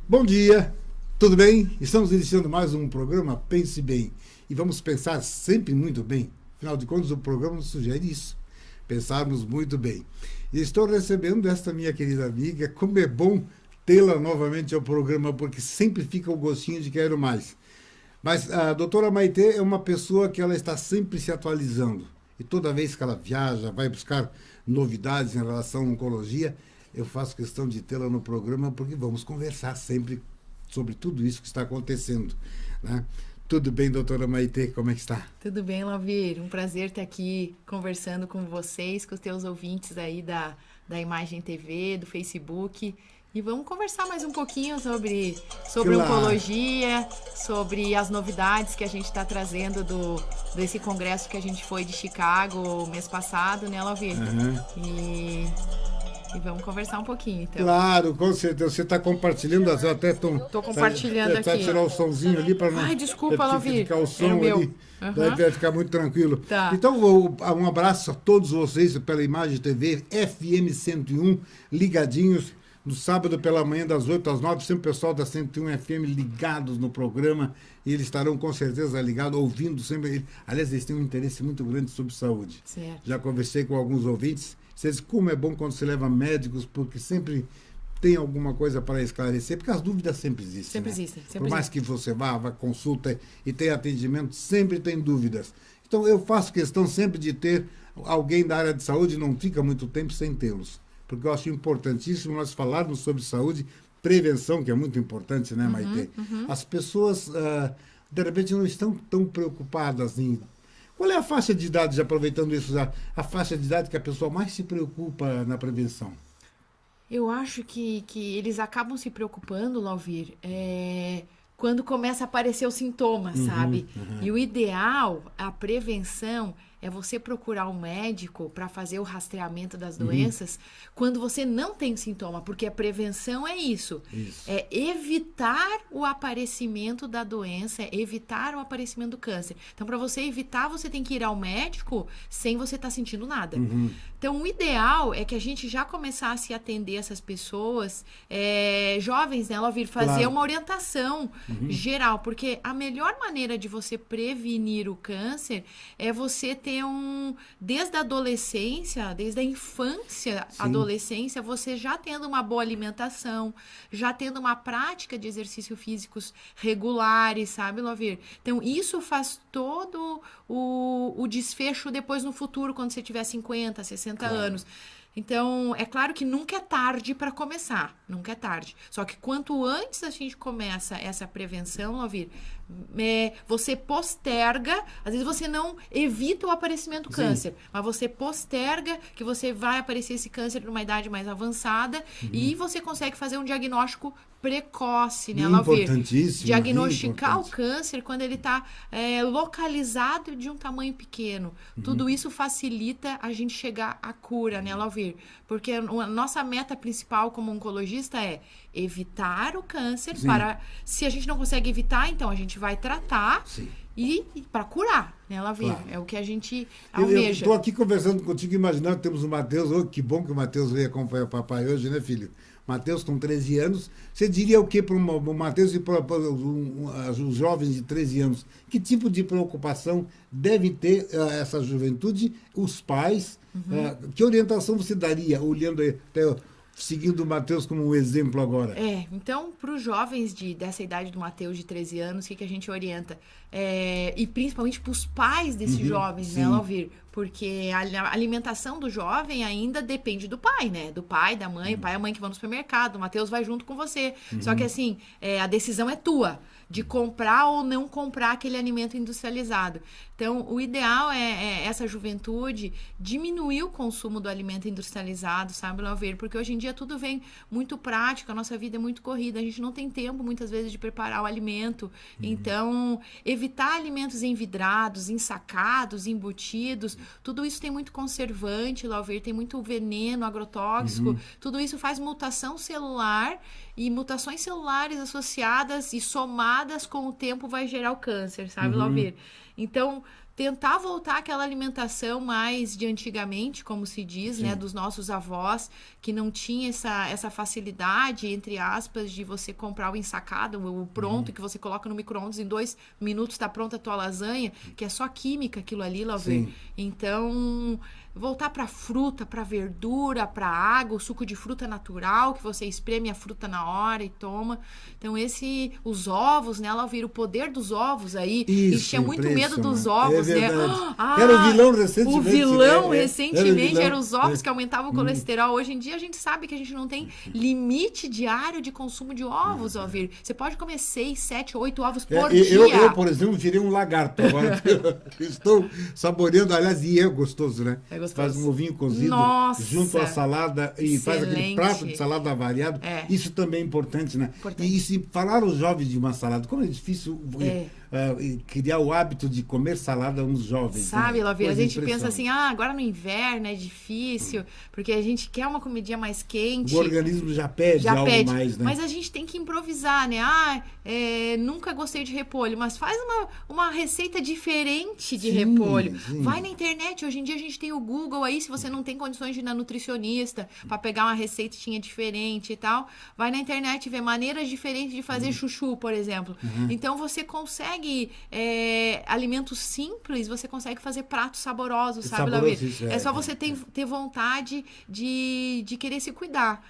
Bom dia, tudo bem? Estamos iniciando mais um programa Pense Bem e vamos pensar sempre muito bem. Afinal de contas, o programa nos sugere isso, pensarmos muito bem. E estou recebendo esta minha querida amiga, como é bom tê-la novamente ao programa, porque sempre fica o gostinho de quero mais. Mas a doutora Maitê é uma pessoa que ela está sempre se atualizando. E toda vez que ela viaja, vai buscar novidades em relação à oncologia, eu faço questão de tê-la no programa porque vamos conversar sempre sobre tudo isso que está acontecendo, né? Tudo bem, doutora Maitê? Como é que está? Tudo bem, Lauvir? Um prazer estar aqui conversando com vocês, com os teus ouvintes aí da Imagem TV, do Facebook. E vamos conversar mais um pouquinho sobre Claro. oncologia, sobre as novidades que a gente está trazendo desse congresso que a gente foi de Chicago mês passado, né, Lauvir? Uhum. E vamos conversar um pouquinho, então. Claro, com certeza. Você está compartilhando, eu até Tô compartilhando Tá aqui. tirar o somzinho ali para não Ai, desculpa, Lauvir. ficar o Era som o meu. ali. Daí Aham. vai ficar muito tranquilo. Tá. Então, um abraço a todos vocês pela Imagem TV, FM 101, ligadinhos. No sábado pela manhã, das 8 às 9, sempre o pessoal da 101 FM ligados no programa. E eles estarão com certeza ligados, ouvindo sempre. Aliás, eles têm um interesse muito grande sobre saúde. Certo. Já conversei com alguns ouvintes. Vocês, como é bom quando se leva médicos, porque sempre tem alguma coisa para esclarecer, porque as dúvidas sempre existem. Sempre né? existem, sempre Por mais existem. que você vá consulta e tenha atendimento, sempre tem dúvidas. Então, eu faço questão sempre de ter alguém da área de saúde, não fica muito tempo sem tê-los. Porque eu acho importantíssimo nós falarmos sobre saúde, prevenção, que é muito importante, né, Maitê? As pessoas, de repente, não estão tão preocupadas em... Qual é a faixa de idade, já aproveitando isso, a faixa de idade que a pessoa mais se preocupa na prevenção? Eu acho que eles acabam se preocupando, Lauvir, quando começa a aparecer os sintomas, sabe? E o ideal, a prevenção, é você procurar um médico para fazer o rastreamento das doenças quando você não tem sintoma, porque a prevenção é isso. É evitar o aparecimento da doença, é evitar o aparecimento do câncer. Então, para você evitar, você tem que ir ao médico sem você estar sentindo nada. Então, o ideal é que a gente já começasse a atender essas pessoas, jovens, né, Lauvir, fazer Claro. uma orientação geral, porque a melhor maneira de você prevenir o câncer é você ter desde a adolescência, desde a infância, adolescência, você já tendo uma boa alimentação, já tendo uma prática de exercícios físicos regulares, sabe, Lauvir? Então, isso faz todo o desfecho depois no futuro, quando você tiver 50, 60 anos. Então, é claro que nunca é tarde para começar, nunca é tarde. Só que quanto antes a gente começa essa prevenção, Lauvir, você posterga, às vezes você não evita o aparecimento do câncer, mas você posterga que você vai aparecer esse câncer numa idade mais avançada e você consegue fazer um diagnóstico precoce, né, Lauvir? Importantíssimo. Diagnosticar o importante. câncer quando ele está localizado de um tamanho pequeno. Tudo isso facilita a gente chegar à cura, né, Lauvir? Porque a nossa meta principal como oncologista é evitar o câncer. Se a gente não consegue evitar, então a gente vai tratar e para curar, né, Lauvir? Claro. É o que a gente Eu almeja. estou aqui conversando contigo, imaginando que temos o Matheus. Oh, que bom que o Matheus veio acompanhar o papai hoje, né, filho? Matheus com 13 anos. Você diria o que para o Matheus e para os jovens de 13 anos? Que tipo de preocupação deve ter essa juventude, os pais? Que orientação você daria, olhando até seguindo o Matheus como um exemplo agora? Então, para os jovens dessa idade do Matheus, de 13 anos, o que a gente orienta? E principalmente para os pais desses jovens, né, Lauvir? Porque a alimentação do jovem ainda depende do pai, né? Do pai, da mãe, o pai e a mãe que vão no supermercado, o Matheus vai junto com você. Só que assim, a decisão é tua, de comprar ou não comprar aquele alimento industrializado. Então, o ideal é essa juventude diminuir o consumo do alimento industrializado, sabe, Lauvir? Porque hoje em dia tudo vem muito prático, a nossa vida é muito corrida, a gente não tem tempo, muitas vezes, de preparar o alimento. Então, evitar alimentos envidrados, ensacados, embutidos, tudo isso tem muito conservante, Lauvir, tem muito veneno agrotóxico, tudo isso faz mutação celular e mutações celulares associadas e somadas com o tempo vai gerar o câncer, sabe, Lauvir? Então, tentar voltar àquela alimentação mais de antigamente, como se diz, né, dos nossos avós, que não tinha essa facilidade, entre aspas, de você comprar o ensacado, o pronto, que você coloca no micro-ondas, em 2 minutos está pronta a tua lasanha, que é só química aquilo ali, Lauvir. Então, voltar para fruta, para verdura, para água, o suco de fruta natural, que você espreme a fruta na hora e toma. Então, os ovos, né, Lauvir, o poder dos ovos aí, a gente tinha muito medo dos ovos, né? Era o vilão recentemente. O vilão recentemente era os ovos que aumentavam o colesterol. Hoje em dia a gente sabe que a gente não tem limite diário de consumo de ovos, Lauvir. Você pode comer 6, 7, 8 ovos por dia. Eu, por exemplo, virei um lagarto agora. Estou saboreando, aliás, e é gostoso, né? É gostoso. Faz um ovinho cozido junto à salada e faz aquele prato de salada variado. Isso também é importante, né? E se falar aos jovens de uma salada, como é difícil criar o hábito de comer salada nos jovens. Sabe, né? Lauvir, a gente pensa assim, agora no inverno é difícil, porque a gente quer uma comidinha mais quente. O organismo já pede algo mais, né? Mas a gente tem que improvisar, né? Nunca gostei de repolho, mas faz uma receita diferente de repolho. Vai na internet, hoje em dia a gente tem o Google aí, se você não tem condições de ir na nutricionista para pegar uma receitinha diferente e tal, vai na internet ver maneiras diferentes de fazer chuchu, por exemplo. Então você consegue alimentos simples, você consegue fazer pratos saborosos, sabe, Lauvir? É só você ter vontade de querer se cuidar.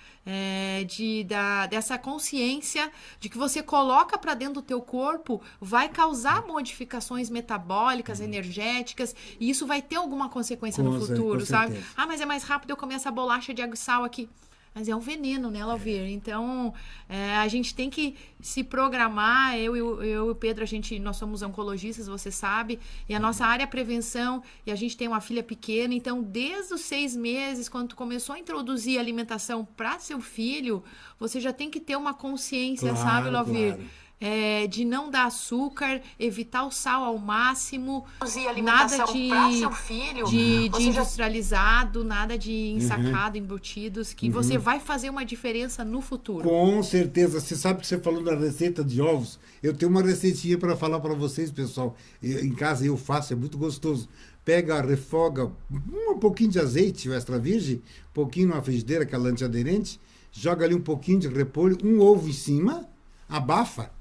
Dessa consciência de que você coloca para dentro do teu corpo vai causar modificações metabólicas, energéticas, e isso vai ter alguma consequência no futuro, sabe? Mas é mais rápido eu comer essa bolacha de água e sal aqui. Mas é um veneno, né, Lauvir? Então, a gente tem que se programar. Eu e o Pedro, nós somos oncologistas, você sabe, e a nossa área é prevenção, e a gente tem uma filha pequena, então, desde os 6 meses, quando tu começou a introduzir alimentação para seu filho, você já tem que ter uma consciência, sabe, Lauvir? Claro. De não dar açúcar, evitar o sal ao máximo, nada de industrializado, nada de ensacado, embutidos, que você vai fazer uma diferença no futuro. Com certeza. Você sabe que você falou da receita de ovos. Eu tenho uma receitinha para falar para vocês, pessoal. Em casa eu faço, é muito gostoso. Pega, refoga um pouquinho de azeite extra virgem, um pouquinho numa frigideira, aquela antiaderente, joga ali um pouquinho de repolho, um ovo em cima, abafa.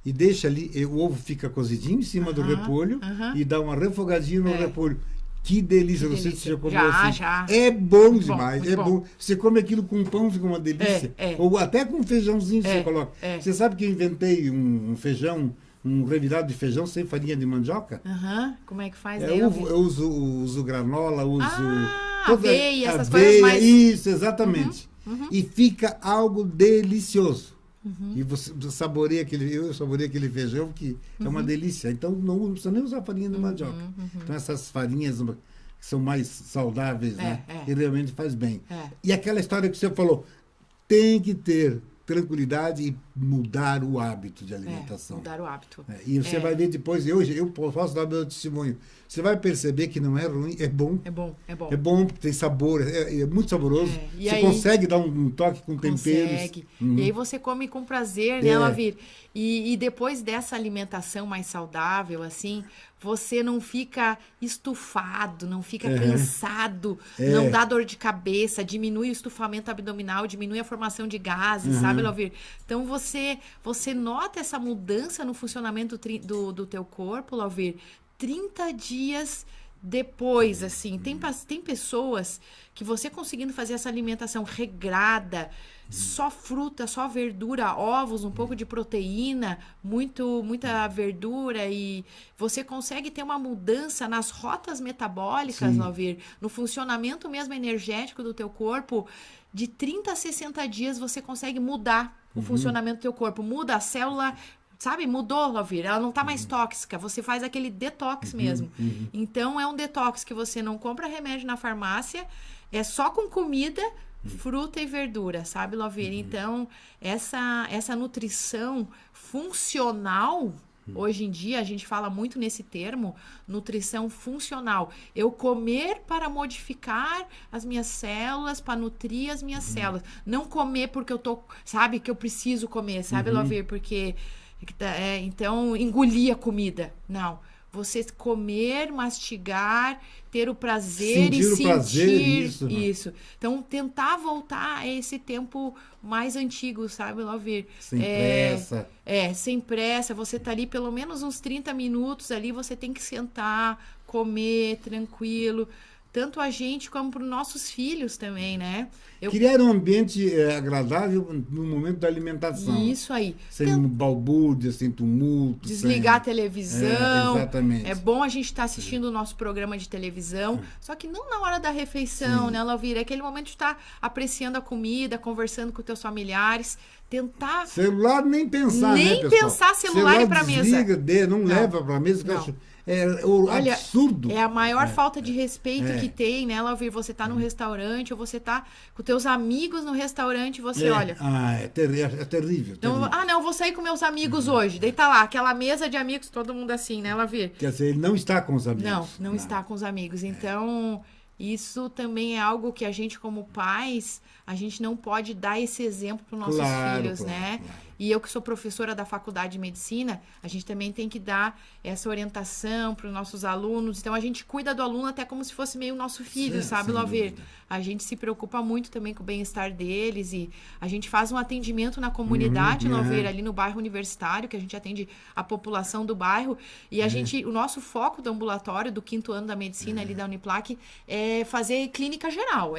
E deixa ali, o ovo fica cozidinho em cima do repolho e dá uma refogadinha no repolho. Que delícia, não sei se você já comeu assim. Já. É bom demais, bom. Você come aquilo com pão, fica uma delícia. Ou até com feijãozinho você coloca. Você sabe que eu inventei um feijão, um revirado de feijão sem farinha de mandioca? Como é que faz? Eu uso granola, uso... aveia, essas coisas mais... Isso, exatamente. E fica algo delicioso. E você saboreia eu saboreio aquele feijão que é uma delícia. Então não precisa nem usar farinha de mandioca. Então essas farinhas que são mais saudáveis, né? E realmente faz bem. E aquela história que você falou, tem que ter tranquilidade e mudar o hábito de alimentação. Mudar o hábito. E você vai ver depois, hoje eu posso dar meu testemunho. Você vai perceber que não é ruim, é bom. É bom. É bom, tem sabor, é muito saboroso. Você aí, consegue dar um toque com temperos. Consegue. E aí você come com prazer, né, Lauvir? E depois dessa alimentação mais saudável, assim, você não fica estufado, não fica cansado, não dá dor de cabeça, diminui o estufamento abdominal, diminui a formação de gases, sabe, Lauvir? Então você nota essa mudança no funcionamento do teu corpo, Lauvir, 30 dias depois, assim. Tem pessoas que você conseguindo fazer essa alimentação regrada, só fruta, só verdura, ovos, um pouco de proteína, muita verdura, e você consegue ter uma mudança nas rotas metabólicas, Lauvir, no funcionamento mesmo energético do teu corpo. De 30 a 60 dias você consegue mudar o funcionamento do teu corpo, muda a célula. Sabe, mudou, Lauvir, ela não está mais tóxica, você faz aquele detox mesmo. Então, é um detox que você não compra remédio na farmácia, é só com comida, fruta e verdura, sabe, Lauvir? Então, essa nutrição funcional, hoje em dia, a gente fala muito nesse termo, nutrição funcional. Eu comer para modificar as minhas células, para nutrir as minhas células. Não comer porque que eu preciso comer, sabe, Lauvir? Porque... então, engolir a comida. Não. você comer, mastigar, ter o prazer Sentir e o sentir prazer, isso. isso. Então, tentar voltar a esse tempo mais antigo, sabe, Lauvir? Sem pressa. Sem pressa. Você tá ali pelo menos uns 30 minutos ali, você tem que sentar, comer, tranquilo. Tanto a gente como para os nossos filhos também, né? Criar um ambiente agradável no momento da alimentação. Isso aí. Sem balbúrdia, sem tumulto. Desligar a televisão. Exatamente. É bom a gente estar assistindo o nosso programa de televisão, só que não na hora da refeição, né, Lauvir? É aquele momento de estar apreciando a comida, conversando com teus familiares, tentar... Celular nem pensar, nem né, pessoal? pensar celular ir pra desliga, mesa. Não leva pra mesa. Olha, absurdo. É a maior falta de respeito que tem, né, Lauvir? Você tá num restaurante ou você tá com teus amigos no restaurante e você olha... É terrível. Não, não, vou sair com meus amigos hoje. Daí tá lá, aquela mesa de amigos, todo mundo assim, né, Lauvir? Quer dizer, ele não está com os amigos. Não está com os amigos. Então, isso também é algo que a gente, como pais, a gente não pode dar esse exemplo para os nossos filhos, né? Claro. E eu que sou professora da Faculdade de Medicina, a gente também tem que dar essa orientação para os nossos alunos. Então, a gente cuida do aluno até como se fosse meio nosso filho, sabe, Lauvir? A gente se preocupa muito também com o bem-estar deles e a gente faz um atendimento na comunidade, Lauvir, ali no bairro universitário, que a gente atende a população do bairro. E o nosso foco do ambulatório, do 5º ano da medicina ali da Uniplac, é fazer clínica geral,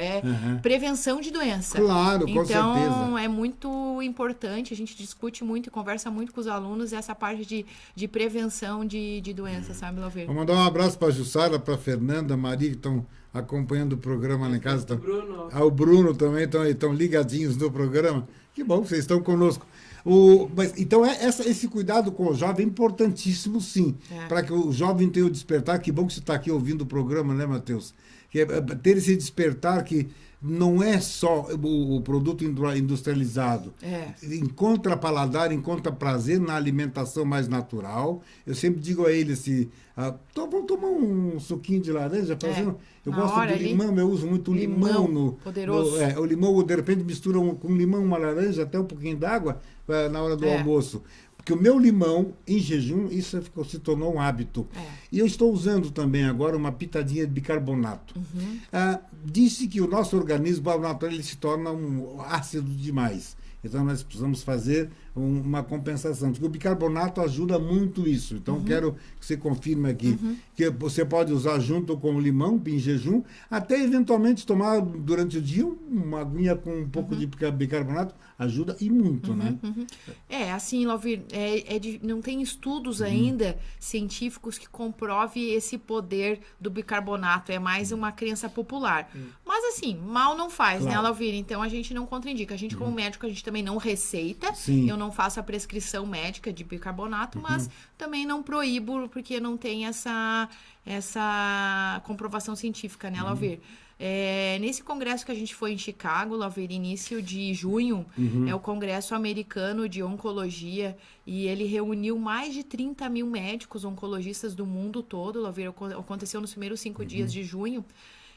prevenção de doença. Claro, com certeza. Então, é muito importante, a gente discute muito e conversa muito com os alunos essa parte de prevenção de doenças, sabe, Lauvir? Vou mandar um abraço para a Jussara, para a Fernanda, a Maria, que estão acompanhando o programa lá em casa. Bruno. O Bruno também estão ligadinhos no programa. Que bom que vocês estão conosco. Então, esse cuidado com o jovem é importantíssimo, sim. Para que o jovem tenha o despertar. Que bom que você está aqui ouvindo o programa, né, Matheus? Ter esse despertar que não é só o produto industrializado. Encontra paladar, encontra prazer na alimentação mais natural. Eu sempre digo a ele assim, vamos tomar um suquinho de laranja. Eu gosto do limão, eu uso muito limão. Poderoso. O limão, de repente, mistura com limão, uma laranja, até um pouquinho d'água na hora do almoço. Porque o meu limão, em jejum, isso se tornou um hábito. E eu estou usando também agora uma pitadinha de bicarbonato. Disse que o nosso organismo, ao natural, ele se torna ácido demais. Então, nós precisamos fazer uma compensação. Porque o bicarbonato ajuda muito isso. Então, quero que você confirme aqui que você pode usar junto com o limão, em jejum, até eventualmente tomar durante o dia uma aguinha com um pouco de bicarbonato. Ajuda e muito, né? Assim, Lauvir, não tem estudos ainda científicos que comprovem esse poder do bicarbonato. É mais uma crença popular. Mas, assim, mal não faz, né, Lauvir? Então, a gente não contraindica. A gente, como médico, a gente também não receita. Eu não faço a prescrição médica de bicarbonato, mas também não proíbo, porque não tem essa comprovação científica, né, Lauvir? Nesse congresso que a gente foi em Chicago, Lauvir, início de junho, é o Congresso Americano de Oncologia, e ele reuniu mais de 30 mil médicos oncologistas do mundo todo, Lauvir, aconteceu nos primeiros 5 dias de junho,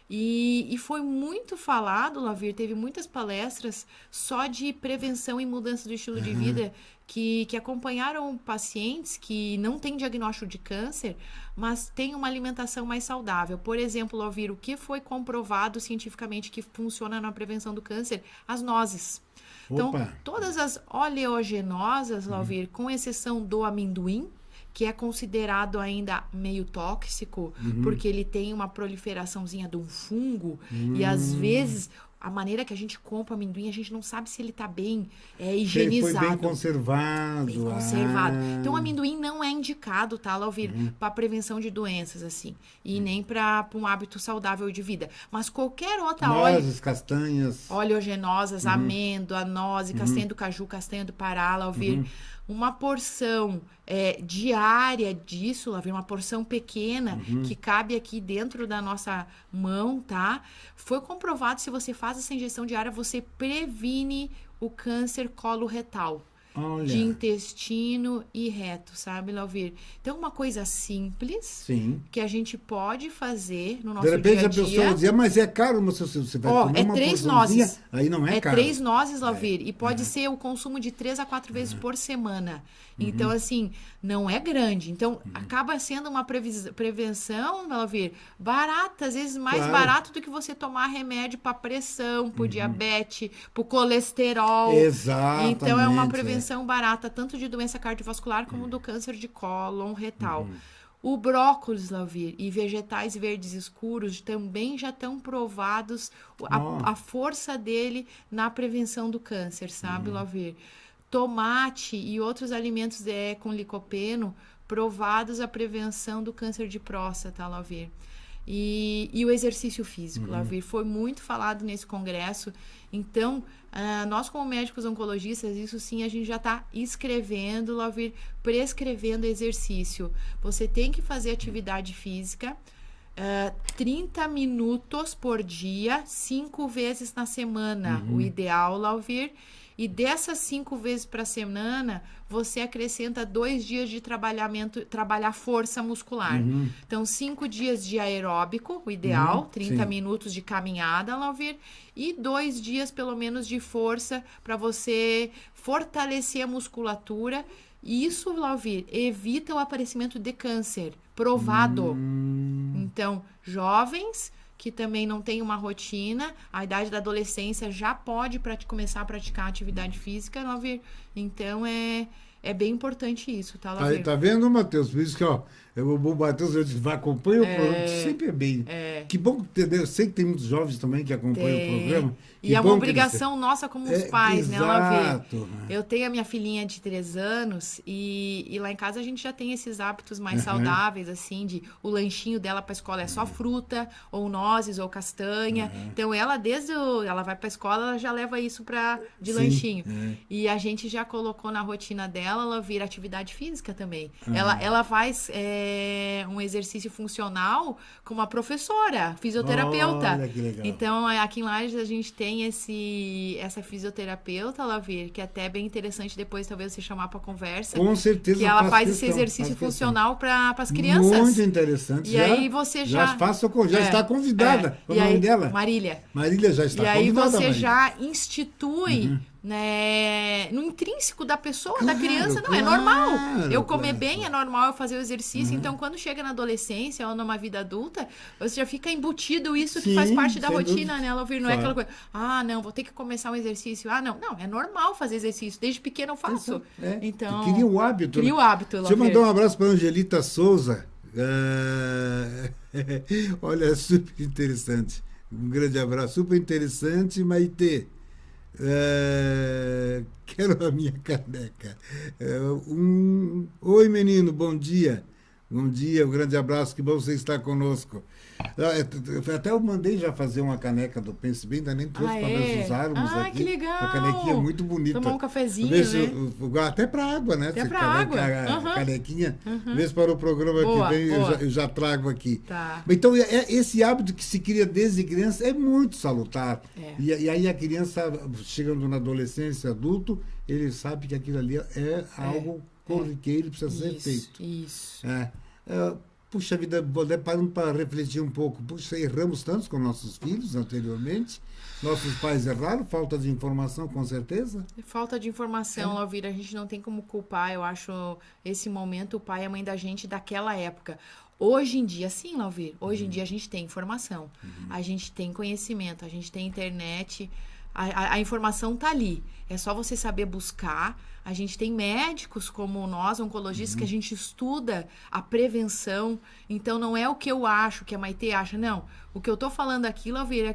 e foi muito falado, Lauvir, teve muitas palestras só de prevenção e mudança do estilo de vida, que acompanharam pacientes que não têm diagnóstico de câncer, mas têm uma alimentação mais saudável. Por exemplo, Lauvir, o que foi comprovado cientificamente que funciona na prevenção do câncer? As nozes. Então, todas as oleaginosas, Lauvir, com exceção do amendoim, que é considerado ainda meio tóxico, porque ele tem uma proliferaçãozinha de um fungo, e às vezes a maneira que a gente compra amendoim, a gente não sabe se ele está bem higienizado. Foi bem conservado. Bem conservado. Então, o amendoim não é indicado, tá, Lauvir, para prevenção de doenças, assim, e nem para um hábito saudável de vida. Mas qualquer outra nozes, castanhas, oleaginosas, amêndoa, noz, castanha do caju, castanha do Pará, Lauvir, uma porção diária disso, Lauvir, uma porção pequena que cabe aqui dentro da nossa mão, tá? Foi comprovado, se você faz essa ingestão diária, você previne o câncer coloretal. Olha. de intestino e reto, sabe, Lauvir? Então, uma coisa simples Sim. que a gente pode fazer no De nosso repente dia a a pessoa dia. dizia, mas é caro, mas você vai comer É uma 3 porçãozinha, nozes. aí não é É caro. 3 nozes, Lauvir. E pode ser o consumo de 3 a 4 vezes por semana. Então, assim, não é grande. Então, acaba sendo uma prevenção, Lauvir, barata, às vezes mais Claro. barato do que você tomar remédio para pressão, para diabetes, para colesterol. Exatamente. Então, é uma prevenção barata, tanto de doença cardiovascular como do câncer de cólon retal. O brócolis, Lauvir, e vegetais verdes escuros também já estão provados a força dele na prevenção do câncer, sabe, Lauvir? Tomate e outros alimentos com licopeno provados a prevenção do câncer de próstata, Lauvir. E o exercício físico, Lauvir, foi muito falado nesse congresso. Então, nós como médicos oncologistas, isso sim a gente já está escrevendo, Lauvir, prescrevendo exercício. Você tem que fazer atividade física, 30 minutos por dia, 5 vezes na semana, o ideal, Lauvir. E dessas 5 vezes para semana, você acrescenta 2 dias de trabalhar força muscular. Então, 5 dias de aeróbico, o ideal, 30 sim. minutos de caminhada, Lauvir, e 2 dias, pelo menos, de força para você fortalecer a musculatura. E isso, Lauvir, evita o aparecimento de câncer, provado. Então, jovens que também não tem uma rotina, a idade da adolescência já pode começar a praticar atividade física, Lauvir. Então, é bem importante isso, tá, Lauvir? Aí, tá vendo, Matheus? Por isso que, ó, o Matheus acompanha o programa, que sempre é bem. Que bom que eu sei que tem muitos jovens também que acompanham o programa. E é uma obrigação nossa como os pais, né, Lauvir? Exato. Eu tenho a minha filhinha de 3 anos e lá em casa a gente já tem esses hábitos mais saudáveis, assim, de o lanchinho dela para a escola é só fruta, ou nozes, ou castanha. Então, ela ela vai para a escola, ela já leva isso de lanchinho. E a gente já colocou na rotina dela, ela vira atividade física também. Ela faz um exercício funcional com uma professora, fisioterapeuta. Olha que legal. Então, aqui em Lages a gente tem essa fisioterapeuta, Lauvir, que é até bem interessante depois talvez você chamar para conversa. Com certeza. Que ela faz esse exercício funcional para as crianças. Muito interessante. E aí você já está convidada. O nome dela? Marília. Marília já está convidada. E aí você Marília. já institui, né, no intrínseco da pessoa, da criança. Não, é normal. Eu comer bem, é normal eu fazer o exercício. Então, quando chega na adolescência ou numa vida adulta, você já fica embutido isso que faz parte da rotina, né, Lauvir? Não é aquela coisa, não, vou ter que começar um exercício. Não, é normal fazer exercício. Desde pequeno eu faço. Então, cria o hábito. Cria o hábito, Lauvir. Deixa eu mandar um abraço para a Angelita Souza. Olha, super interessante. Um grande abraço. Super interessante, Maitê. Quero a minha caneca. Oi, menino, bom dia. Bom dia, um grande abraço, que bom você estar conosco. Até eu mandei já fazer uma caneca do Pense Bem, ainda nem trouxe para nós usarmos aqui. Que legal! Uma canequinha muito bonita. Tomar um cafezinho, até para água, né? Até para água. A canequinha. Vez para o programa que vem, eu já trago aqui. Tá. Então, esse hábito que se cria desde criança é muito salutar. E aí a criança, chegando na adolescência, adulto, ele sabe que aquilo ali é algo corriqueiro, precisa ser feito. Isso. Puxa vida, parando para refletir um pouco. Puxa, erramos tantos com nossos filhos anteriormente. Nossos pais erraram, falta de informação, com certeza. Falta de informação, Lauvir, a gente não tem como culpar, eu acho, esse momento, o pai e a mãe da gente daquela época. Hoje em dia, sim, Lauvir, hoje em dia a gente tem informação, a gente tem conhecimento, a gente tem internet, a informação tá ali. É só você saber buscar. A gente tem médicos como nós, oncologistas, que a gente estuda a prevenção. Então, não é o que eu acho, que a Maitê acha. Não. O que eu tô falando aqui, Lauvir, é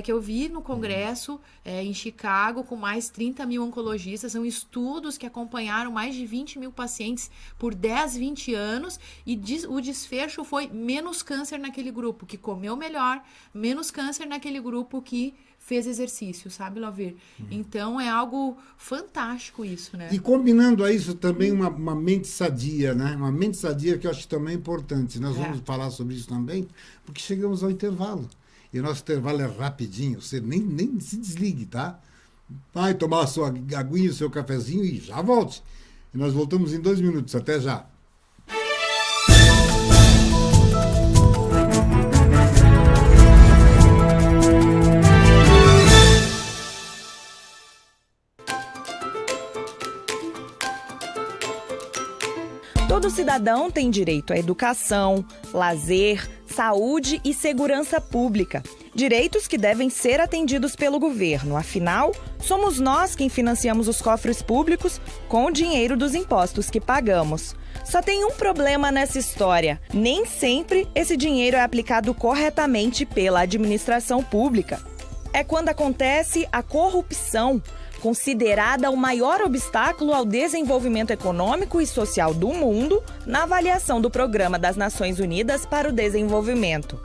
que eu vi no congresso em Chicago com mais 30 mil oncologistas. São estudos que acompanharam mais de 20 mil pacientes por 10, 20 anos. E o desfecho foi menos câncer naquele grupo que comeu melhor, menos câncer naquele grupo que fez exercício, sabe, Lauvir? Então, é algo fantástico isso, né? E combinando a isso também uma mente sadia, né? Uma mente sadia que eu acho também importante. Nós vamos falar sobre isso também, porque chegamos ao intervalo. E o nosso intervalo é rapidinho, você nem se desligue, tá? vai tomar a sua aguinha, o seu cafezinho e já volte. E nós voltamos em 2 minutos. Até já. Todo cidadão tem direito à educação, lazer, saúde e segurança pública. Direitos que devem ser atendidos pelo governo. Afinal, somos nós quem financiamos os cofres públicos com o dinheiro dos impostos que pagamos. Só tem um problema nessa história. Nem sempre esse dinheiro é aplicado corretamente pela administração pública. É quando acontece a corrupção, considerada o maior obstáculo ao desenvolvimento econômico e social do mundo na avaliação do Programa das Nações Unidas para o Desenvolvimento.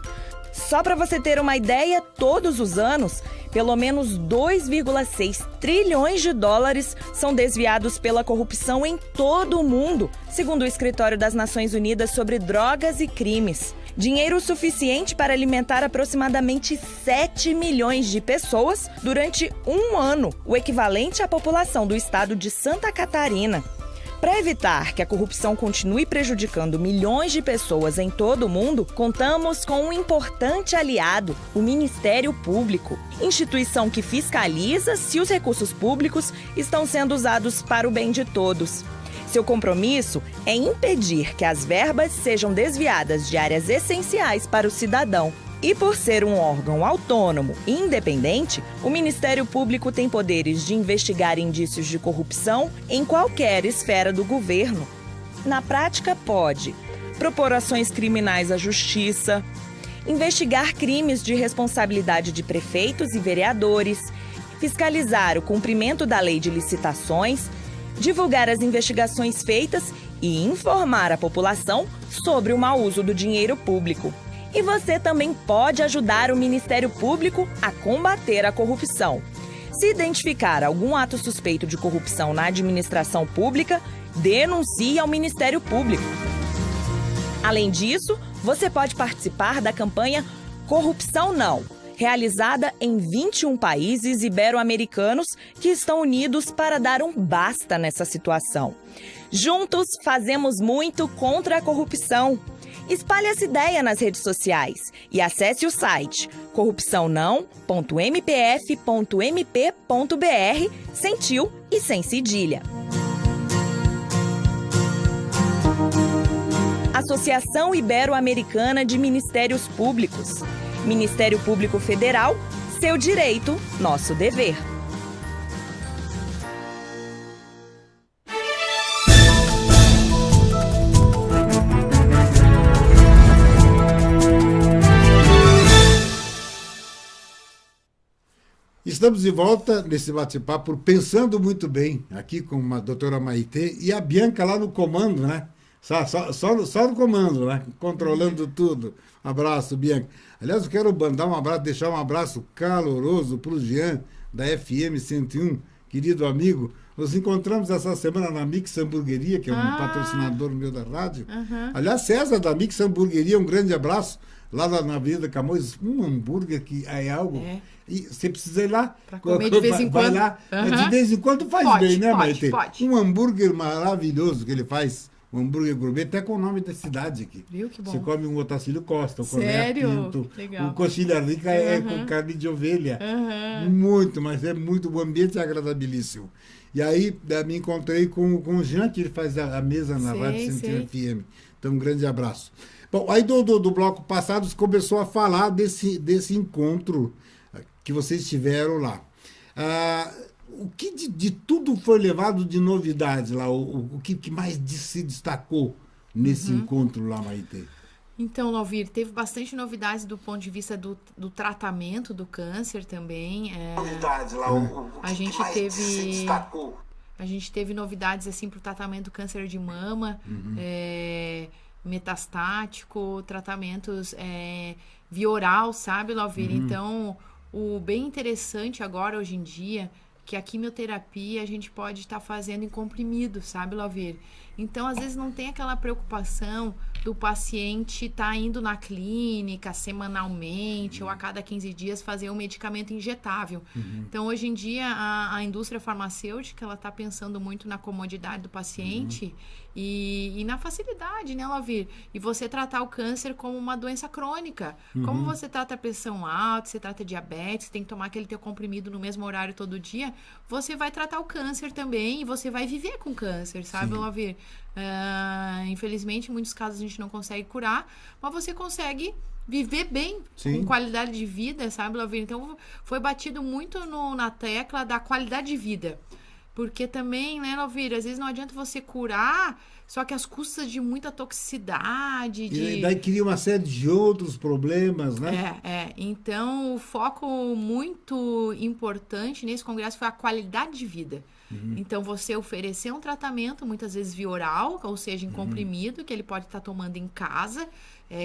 Só para você ter uma ideia, todos os anos, pelo menos 2,6 trilhões de dólares são desviados pela corrupção em todo o mundo, segundo o Escritório das Nações Unidas sobre Drogas e Crimes. Dinheiro suficiente para alimentar aproximadamente 7 milhões de pessoas durante um ano, o equivalente à população do estado de Santa Catarina. Para evitar que a corrupção continue prejudicando milhões de pessoas em todo o mundo, contamos com um importante aliado, o Ministério Público, instituição que fiscaliza se os recursos públicos estão sendo usados para o bem de todos. Seu compromisso é impedir que as verbas sejam desviadas de áreas essenciais para o cidadão. E por ser um órgão autônomo e independente, o Ministério Público tem poderes de investigar indícios de corrupção em qualquer esfera do governo. Na prática, pode propor ações criminais à Justiça, investigar crimes de responsabilidade de prefeitos e vereadores, fiscalizar o cumprimento da lei de licitações, divulgar as investigações feitas e informar a população sobre o mau uso do dinheiro público. E você também pode ajudar o Ministério Público a combater a corrupção. Se identificar algum ato suspeito de corrupção na administração pública, denuncie ao Ministério Público. Além disso, você pode participar da campanha Corrupção Não, realizada em 21 países ibero-americanos que estão unidos para dar um basta nessa situação. Juntos, fazemos muito contra a corrupção. Espalhe essa ideia nas redes sociais e acesse o site corrupçãonão.mpf.mp.br sem tio e sem cedilha. Associação Ibero-Americana de Ministérios Públicos. Ministério Público Federal, seu direito, nosso dever. Estamos de volta nesse bate-papo Pensando Muito Bem, aqui com a doutora Maitê e a Bianca lá no comando, né? Só no comando, né? Controlando tudo. Um abraço, Bianca. Aliás, eu quero mandar um abraço, deixar um abraço caloroso para o Jean, da FM 101, querido amigo. Nos encontramos essa semana na Mix Hamburgueria, que é um patrocinador meu da rádio. Aliás, César, da Mix Hamburgueria, um grande abraço. Lá na Avenida Camões, um hambúrguer que é algo... E você precisa ir lá. Pra comer de vez em quando. Vai lá. De vez em quando faz bem, né, Maite? Pode. Um hambúrguer maravilhoso que ele faz. Um hambúrguer gourmet, até com o nome da cidade aqui. Viu que bom. Você come um Otacílio Costa, Sério? Pinto. Legal. O coxilha rica é com carne de ovelha. Muito, mas é muito, o ambiente é agradabilíssimo. E aí me encontrei com o Jean, que ele faz a mesa na Rádio 101 FM. Então, um grande abraço. Bom, aí do bloco passado você começou a falar desse encontro que vocês tiveram lá. O que de tudo foi levado de novidades lá? O que mais se destacou nesse encontro lá, Maitê? Então, Alvir, teve bastante novidades do ponto de vista do tratamento do câncer também. Novidades lá, a gente teve... se destacou. A gente teve novidades assim para o tratamento do câncer de mama, metastático, tratamentos via oral, sabe, Alvir? Então, o bem interessante agora, hoje em dia, que a quimioterapia a gente pode estar fazendo em comprimido, sabe, Alvir? Então, às vezes não tem aquela preocupação do paciente estar indo na clínica semanalmente ou a cada 15 dias fazer um medicamento injetável. Então, hoje em dia, a indústria farmacêutica, ela está pensando muito na comodidade do paciente e na facilidade, né, Lauvir? E você tratar o câncer como uma doença crônica. Como você trata a pressão alta, você trata diabetes, tem que tomar aquele teu comprimido no mesmo horário todo dia, você vai tratar o câncer também e você vai viver com câncer, sabe, Lauvir? Infelizmente, em muitos casos a gente não consegue curar, mas você consegue viver bem, com qualidade de vida, sabe, Lauvir? Então, foi batido muito na tecla da qualidade de vida. Porque também, né, Lauvir, às vezes não adianta você curar, só que às custas de muita toxicidade. E daí cria uma série de outros problemas, né? Então, o foco muito importante nesse congresso foi a qualidade de vida. Então, você oferecer um tratamento, muitas vezes via oral, ou seja, em comprimido, que ele pode estar tomando em casa,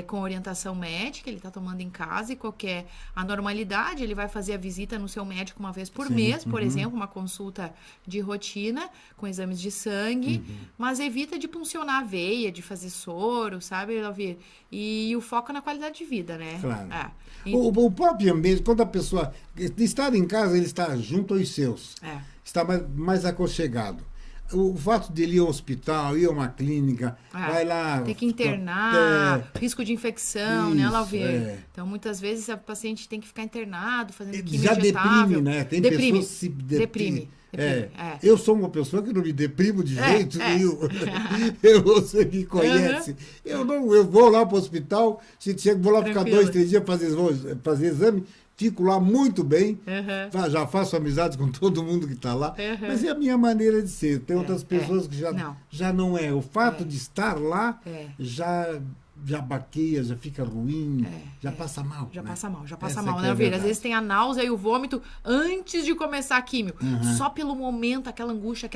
com orientação médica, ele está tomando em casa, e qualquer anormalidade, ele vai fazer a visita no seu médico uma vez por mês, por exemplo, uma consulta de rotina, com exames de sangue, mas evita de puncionar a veia, de fazer soro, sabe, Lauvir? E o foco é na qualidade de vida, né? Claro. O próprio ambiente, quando a pessoa está em casa, ele está junto aos seus. Está mais aconchegado. O fato de ele ir ao hospital, ir a uma clínica, vai lá... Tem que internar, risco de infecção, né, Lauvir? Então, muitas vezes, o paciente tem que ficar internado, fazendo quimio já injetável. Deprime, né? Tem pessoas que se deprime. Eu sou uma pessoa que não me deprimo de jeito nenhum. Você me conhece. Eu vou lá para o hospital, vou lá ficar 2, 3 dias fazer exame, fico lá muito bem, já faço amizade com todo mundo que está lá, mas é a minha maneira de ser. Tem outras pessoas que já não é. O fato de estar lá já baqueia, já fica ruim, já passa mal. Já passa mal, né, Lauvir? Às vezes tem a náusea e o vômito antes de começar a químio. Só pelo momento, aquela angústia,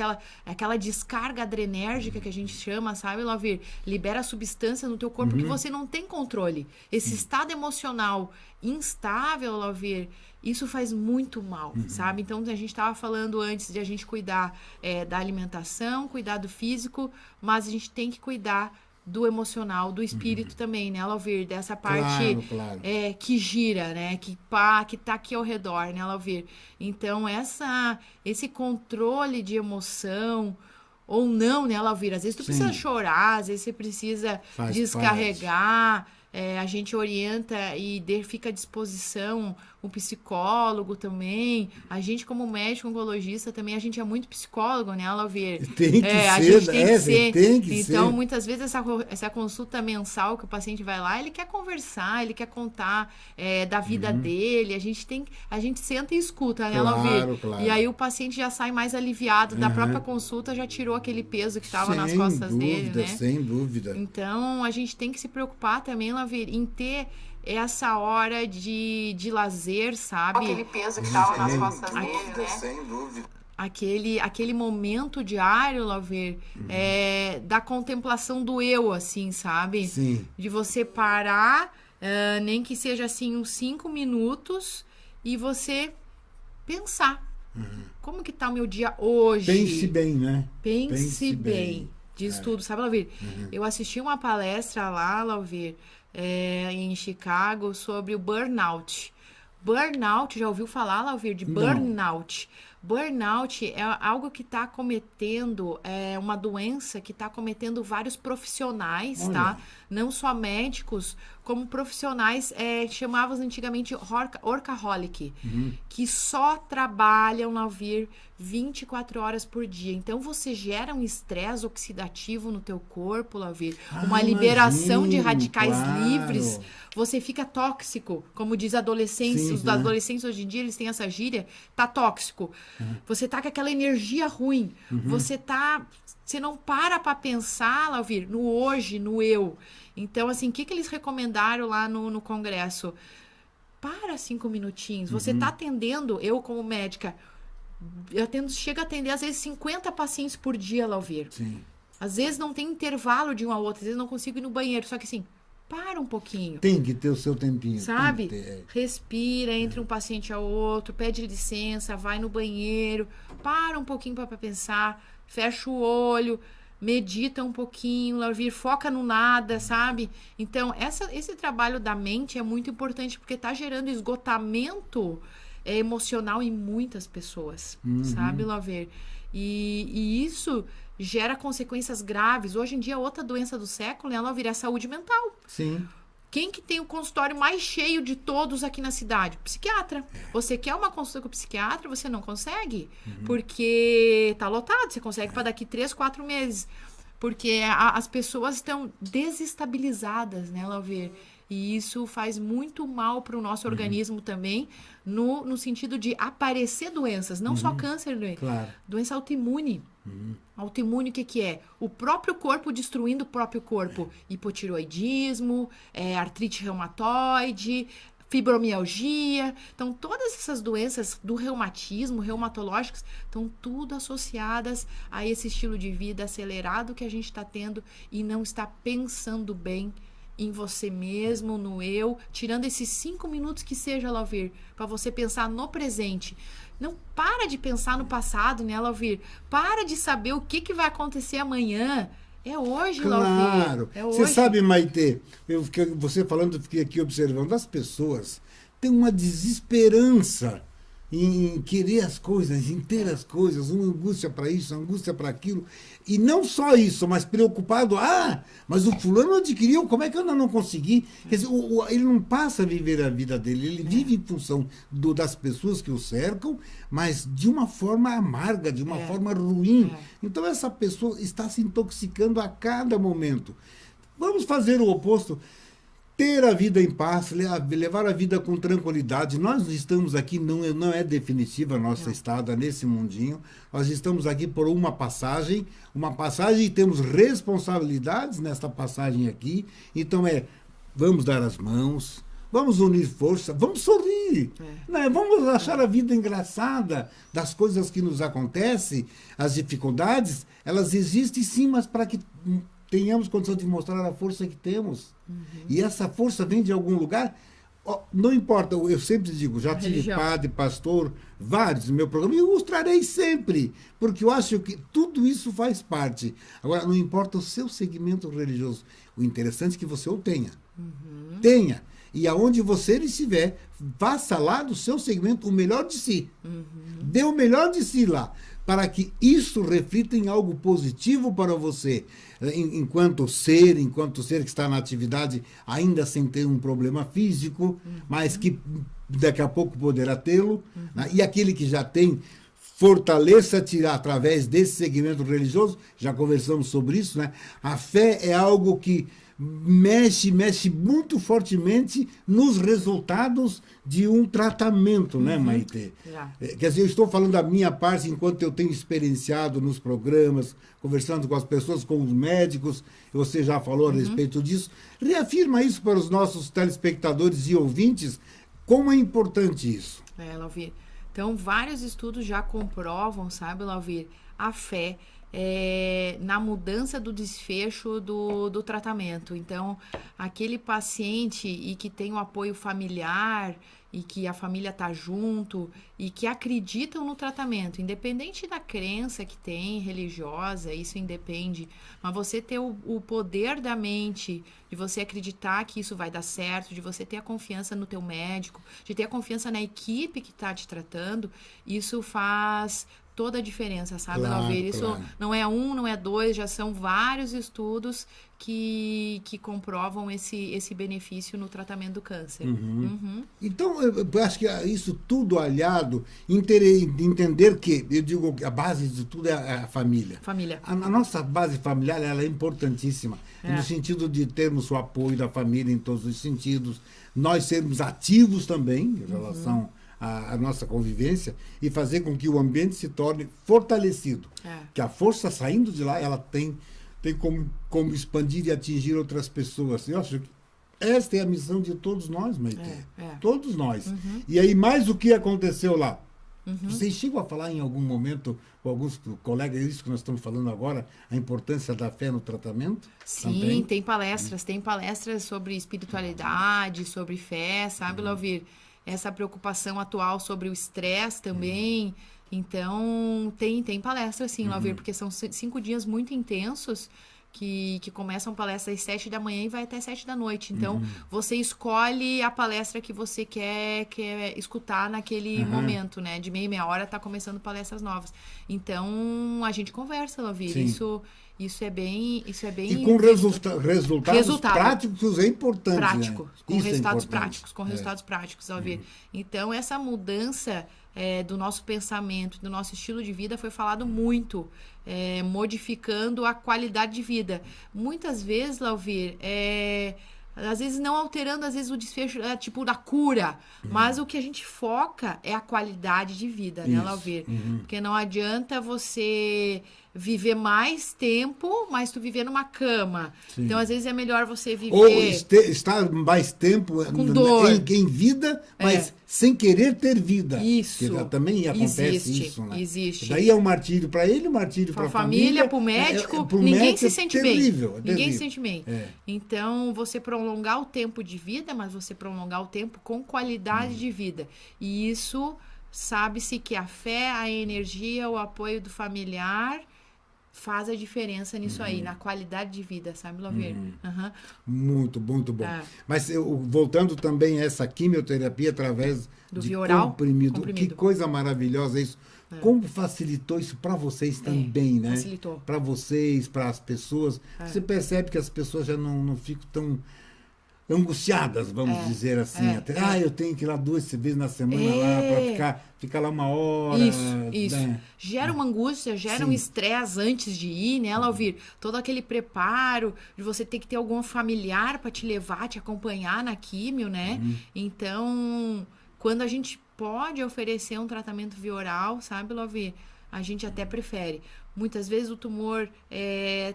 aquela descarga adrenérgica que a gente chama, sabe, Lauvir? Libera substância no teu corpo que você não tem controle. Esse estado emocional instável, Lauvir, isso faz muito mal, sabe? Então, a gente estava falando antes de a gente cuidar da alimentação, cuidar do físico, mas a gente tem que cuidar do emocional, do espírito também, né, Lauvir? Dessa parte que gira, né? Que tá aqui ao redor, né, Lauvir? Então, esse controle ou não, né, Lauvir? Às vezes tu precisa chorar, às vezes você precisa descarregar. A gente orienta e fica à disposição o psicólogo também. A gente, como médico oncologista, também, a gente é muito psicólogo, né, Lauvir? Tem que ser, a gente tem que ser. Então, ser. muitas vezes, essa consulta mensal que o paciente vai lá, ele quer conversar, ele quer contar da vida dele. A gente senta e escuta, né, Lauvir? Claro. E aí o paciente já sai mais aliviado da própria consulta, já tirou aquele peso que estava nas costas dele, né? Sem dúvida. Então, a gente tem que se preocupar também, Lauvir, em ter essa hora de lazer, sabe? Aquele peso que estava nas costas dele, né? Sem dúvida. Aquele momento diário, Lauvir, da contemplação do eu, assim, sabe? Sim. De você parar, nem que seja assim uns 5 minutos, e você pensar. Como que tá o meu dia hoje? Pense bem, né? Pense bem. Diz tudo, sabe, Lauvir? Eu assisti uma palestra lá, Lauvir, em Chicago, sobre o burnout. Burnout, já ouviu falar, Lauvir, de burnout? Burnout é algo que está acometendo, uma doença que está acometendo vários profissionais, tá? Não só médicos, como profissionais, chamavam antigamente workaholic, que só trabalham, Lauvir, 24 horas por dia. Então, você gera um estresse oxidativo no teu corpo, Lauvir, uma liberação de radicais livres, você fica tóxico, como diz adolescentes, os adolescentes hoje em dia, eles têm essa gíria, tá tóxico. Você tá com aquela energia ruim, você não para pensar, Lauvir, no hoje, no eu. Então, assim, o que eles recomendaram lá no congresso? Para 5 minutinhos. Você tá atendendo, eu como médica, chego a atender às vezes 50 pacientes por dia, Lauvir. Sim. Às vezes não tem intervalo de um ao outro, às vezes não consigo ir no banheiro, só que assim, para um pouquinho. Tem que ter o seu tempinho. Sabe? Respira entre um paciente ao outro, pede licença, vai no banheiro, para um pouquinho para pensar, fecha o olho, medita um pouquinho, Lauvir, foca no nada, sabe? Então, esse trabalho da mente é muito importante, porque tá gerando esgotamento emocional em muitas pessoas, sabe, Lauvir? E isso gera consequências graves. Hoje em dia, outra doença do século, Lauvir, é a saúde mental. Sim. Quem que tem o consultório mais cheio de todos aqui na cidade? Psiquiatra. Você quer uma consulta com o psiquiatra, você não consegue. Porque tá lotado. Você consegue para daqui 3, 4 meses. Porque as pessoas estão desestabilizadas, né, Lauvir? E isso faz muito mal para o nosso organismo também, no sentido de aparecer doenças, não só câncer, né? Claro. Doença autoimune. Autoimune, o que é? O próprio corpo destruindo o próprio corpo. Hipotiroidismo, artrite reumatoide, fibromialgia. Então, todas essas doenças do reumatismo, reumatológicas, estão tudo associadas a esse estilo de vida acelerado que a gente está tendo e não está pensando bem em você mesmo, no eu, tirando esses 5 minutos que seja, Lauvir, para você pensar no presente. Não para de pensar no passado, né, Lauvir? Para de saber o que vai acontecer amanhã. É hoje, Lauvir. Claro. É hoje. Você sabe, Maitê, você falando, eu fiquei aqui observando, as pessoas têm uma desesperança em querer as coisas, em ter as coisas, uma angústia para isso, uma angústia para aquilo. E não só isso, mas preocupado, mas o fulano adquiriu, como é que eu ainda não consegui? Quer dizer, ele não passa a viver a vida dele, ele vive em função das pessoas que o cercam, mas de uma forma amarga, de uma forma ruim. Então essa pessoa está se intoxicando a cada momento. Vamos fazer o oposto. Ter a vida em paz, levar a vida com tranquilidade. Nós estamos aqui, não é definitiva a nossa estada nesse mundinho. Nós estamos aqui por uma passagem e temos responsabilidades nesta passagem aqui. Então vamos dar as mãos, vamos unir força, vamos sorrir, né? Vamos achar a vida engraçada das coisas que nos acontecem, as dificuldades, elas existem sim, mas para que tenhamos condição de mostrar a força que temos. E essa força vem de algum lugar. Não importa, eu sempre digo, já tive padre, pastor, vários no meu programa, e eu mostrarei sempre, porque eu acho que tudo isso faz parte. Agora, não importa o seu segmento religioso, o interessante é que você o tenha. Tenha. E aonde você estiver, faça lá do seu segmento o melhor de si. Dê o melhor de si lá, para que isso reflita em algo positivo para você, enquanto ser que está na atividade, ainda sem ter um problema físico, mas que daqui a pouco poderá tê-lo, né? E aquele que já tem, fortaleça tirar através desse segmento religioso, já conversamos sobre isso, né? A fé é algo que mexe muito fortemente nos resultados de um tratamento, né, Maitê? Quer dizer, eu estou falando da minha parte enquanto eu tenho experienciado nos programas, conversando com as pessoas, com os médicos, você já falou a respeito disso. Reafirma isso para os nossos telespectadores e ouvintes, como é importante isso. Lauvir. Então, vários estudos já comprovam, sabe, Lauvir, a fé na mudança do desfecho do tratamento. Então, aquele paciente e que tem o apoio familiar e que a família está junto e que acreditam no tratamento, independente da crença que tem, religiosa, isso independe, mas você ter o poder da mente, de você acreditar que isso vai dar certo, de você ter a confiança no teu médico, de ter a confiança na equipe que está te tratando, isso faz toda a diferença, sabe, Lauvir? Isso não é não é 2, já são vários estudos que comprovam esse benefício no tratamento do câncer. Então, eu acho que isso tudo aliado, entender que, eu digo que a base de tudo é a família. A nossa base familiar, ela é importantíssima, no sentido de termos o apoio da família em todos os sentidos, nós sermos ativos também em relação a nossa convivência e fazer com que o ambiente se torne fortalecido. Que a força saindo de lá, ela tem como expandir e atingir outras pessoas. Eu acho que esta é a missão de todos nós, Maitê. Todos nós. E aí, mais o que aconteceu lá? Vocês chegam a falar em algum momento, com alguns colegas, isso que nós estamos falando agora, a importância da fé no tratamento? Sim, também? Tem palestras sobre espiritualidade, sobre fé, sabe, Lauvir? Essa preocupação atual sobre o estresse também, Então, tem palestra, sim, Lauvir, porque são 5 dias muito intensos, que começam palestra às 7 da manhã e vai até 7 da noite. Então, você escolhe a palestra que você quer escutar naquele momento, né? De meia hora tá começando palestras novas. Então, a gente conversa, Lauvir. Isso é bem... E com resultados práticos é importante. Prático, né? com Isso resultados é práticos, com resultados práticos, Lauvir. Então, essa mudança do nosso pensamento, do nosso estilo de vida foi falado muito, modificando a qualidade de vida. Muitas vezes, Lauvir, às vezes não alterando, às vezes o desfecho tipo da cura, mas o que a gente foca é a qualidade de vida, né, Lauvir? Porque não adianta você viver mais tempo, mas tu viver numa cama. Sim. Então, às vezes, é melhor você viver... Ou estar mais tempo com dor. Em vida, mas sem querer ter vida. Isso. Porque também acontece isso, né? Existe. Daí é um martírio para ele, um martírio para a família. Para o médico. Ninguém se sente bem. Ninguém se sente bem. Então, você prolongar o tempo de vida, mas você prolongar o tempo com qualidade de vida. E isso, sabe-se que a fé, a energia, o apoio do familiar... faz a diferença nisso aí, na qualidade de vida, sabe, Lauvir? Muito bom. Mas voltando também a essa quimioterapia através do de Vioral, comprimido. Que coisa maravilhosa isso. Como facilitou isso para vocês também, né? Facilitou. Para vocês, para as pessoas. Você percebe que as pessoas já não ficam tão angustiadas, vamos dizer assim. Eu tenho que ir lá 2 vezes na semana lá para ficar lá 1 hora. Isso. Né? Gera uma angústia, gera um estresse antes de ir, né, Lauvir? Todo aquele preparo de você ter que ter algum familiar para te levar, te acompanhar na químio, né? Então, quando a gente pode oferecer um tratamento via oral, sabe, Lauvir? A gente até prefere. Muitas vezes o tumor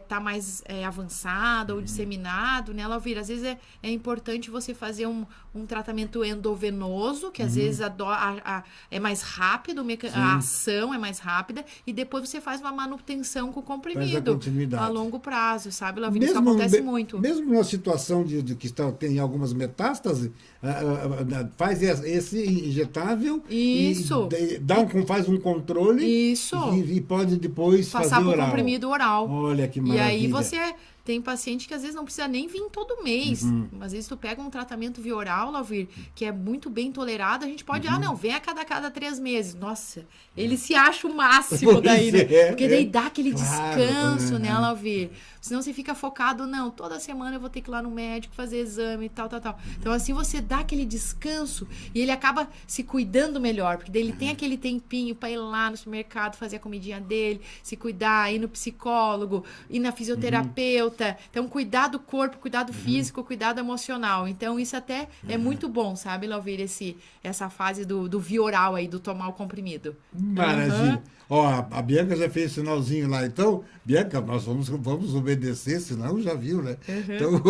tá mais avançado ou disseminado, né, Lauvir? Às vezes é importante você fazer um tratamento endovenoso, que às vezes é mais rápido, a ação é mais rápida, e depois você faz uma manutenção com o comprimido a longo prazo, sabe, Lauvir? Isso acontece muito. Mesmo na situação de que tem algumas metástases, faz esse injetável Isso. e faz um controle. Isso. E pode depois passar por comprimido oral. Olha que maravilha. E aí você tem paciente que às vezes não precisa nem vir todo mês. Às vezes tu pega um tratamento via oral, Lauvir, que é muito bem tolerado, a gente pode, vem a cada 3 meses. Nossa, ele se acha o máximo daí, né? Porque daí dá aquele descanso, né, Lauvir? Senão você fica focado, não, toda semana eu vou ter que ir lá no médico fazer exame e tal. Então assim você dá aquele descanso e ele acaba se cuidando melhor, porque daí ele tem aquele tempinho para ir lá no supermercado, fazer a comidinha dele, se cuidar, ir no psicólogo, ir na fisioterapeuta. Então, cuidar do corpo, cuidar do físico, cuidado emocional. Então, isso até é muito bom, sabe, Lauvir, essa fase do via oral aí, do tomar o comprimido. Maravilha. Ó, a Bianca já fez sinalzinho lá. Então, Bianca, nós vamos obedecer, senão já viu, né? Então,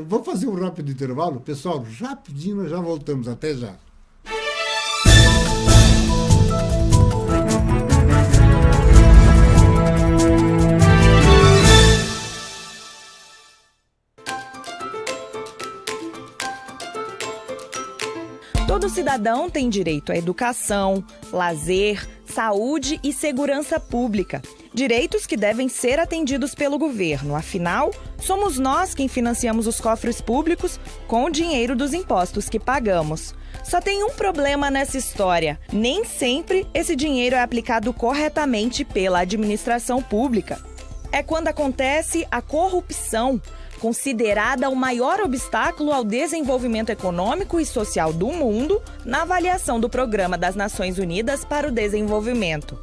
vamos fazer um rápido intervalo. Pessoal, rapidinho, nós já voltamos. Até já. Todo cidadão tem direito à educação, lazer, saúde e segurança pública. Direitos que devem ser atendidos pelo governo. Afinal, somos nós quem financiamos os cofres públicos com o dinheiro dos impostos que pagamos. Só tem um problema nessa história. Nem sempre esse dinheiro é aplicado corretamente pela administração pública. É quando acontece a corrupção, considerada o maior obstáculo ao desenvolvimento econômico e social do mundo na avaliação do Programa das Nações Unidas para o Desenvolvimento.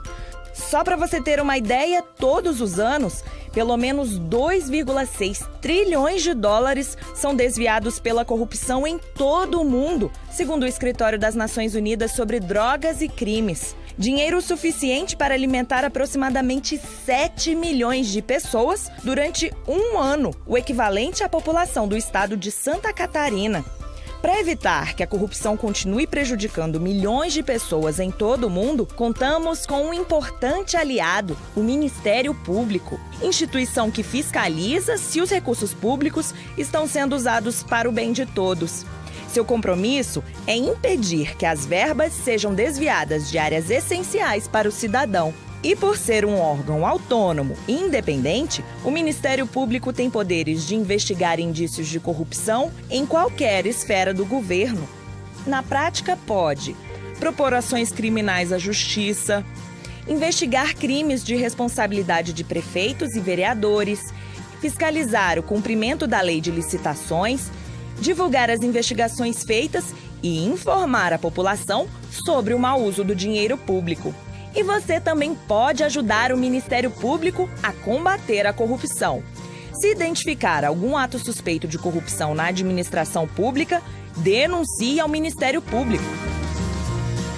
Só para você ter uma ideia, todos os anos, pelo menos 2,6 trilhões de dólares são desviados pela corrupção em todo o mundo, segundo o Escritório das Nações Unidas sobre Drogas e Crimes. Dinheiro suficiente para alimentar aproximadamente 7 milhões de pessoas durante um ano, o equivalente à população do estado de Santa Catarina. Para evitar que a corrupção continue prejudicando milhões de pessoas em todo o mundo, contamos com um importante aliado, o Ministério Público, instituição que fiscaliza se os recursos públicos estão sendo usados para o bem de todos. Seu compromisso é impedir que as verbas sejam desviadas de áreas essenciais para o cidadão. E por ser um órgão autônomo e independente, o Ministério Público tem poderes de investigar indícios de corrupção em qualquer esfera do governo. Na prática, pode propor ações criminais à Justiça, investigar crimes de responsabilidade de prefeitos e vereadores, fiscalizar o cumprimento da lei de licitações, divulgar as investigações feitas e informar a população sobre o mau uso do dinheiro público. E você também pode ajudar o Ministério Público a combater a corrupção. Se identificar algum ato suspeito de corrupção na administração pública, denuncie ao Ministério Público.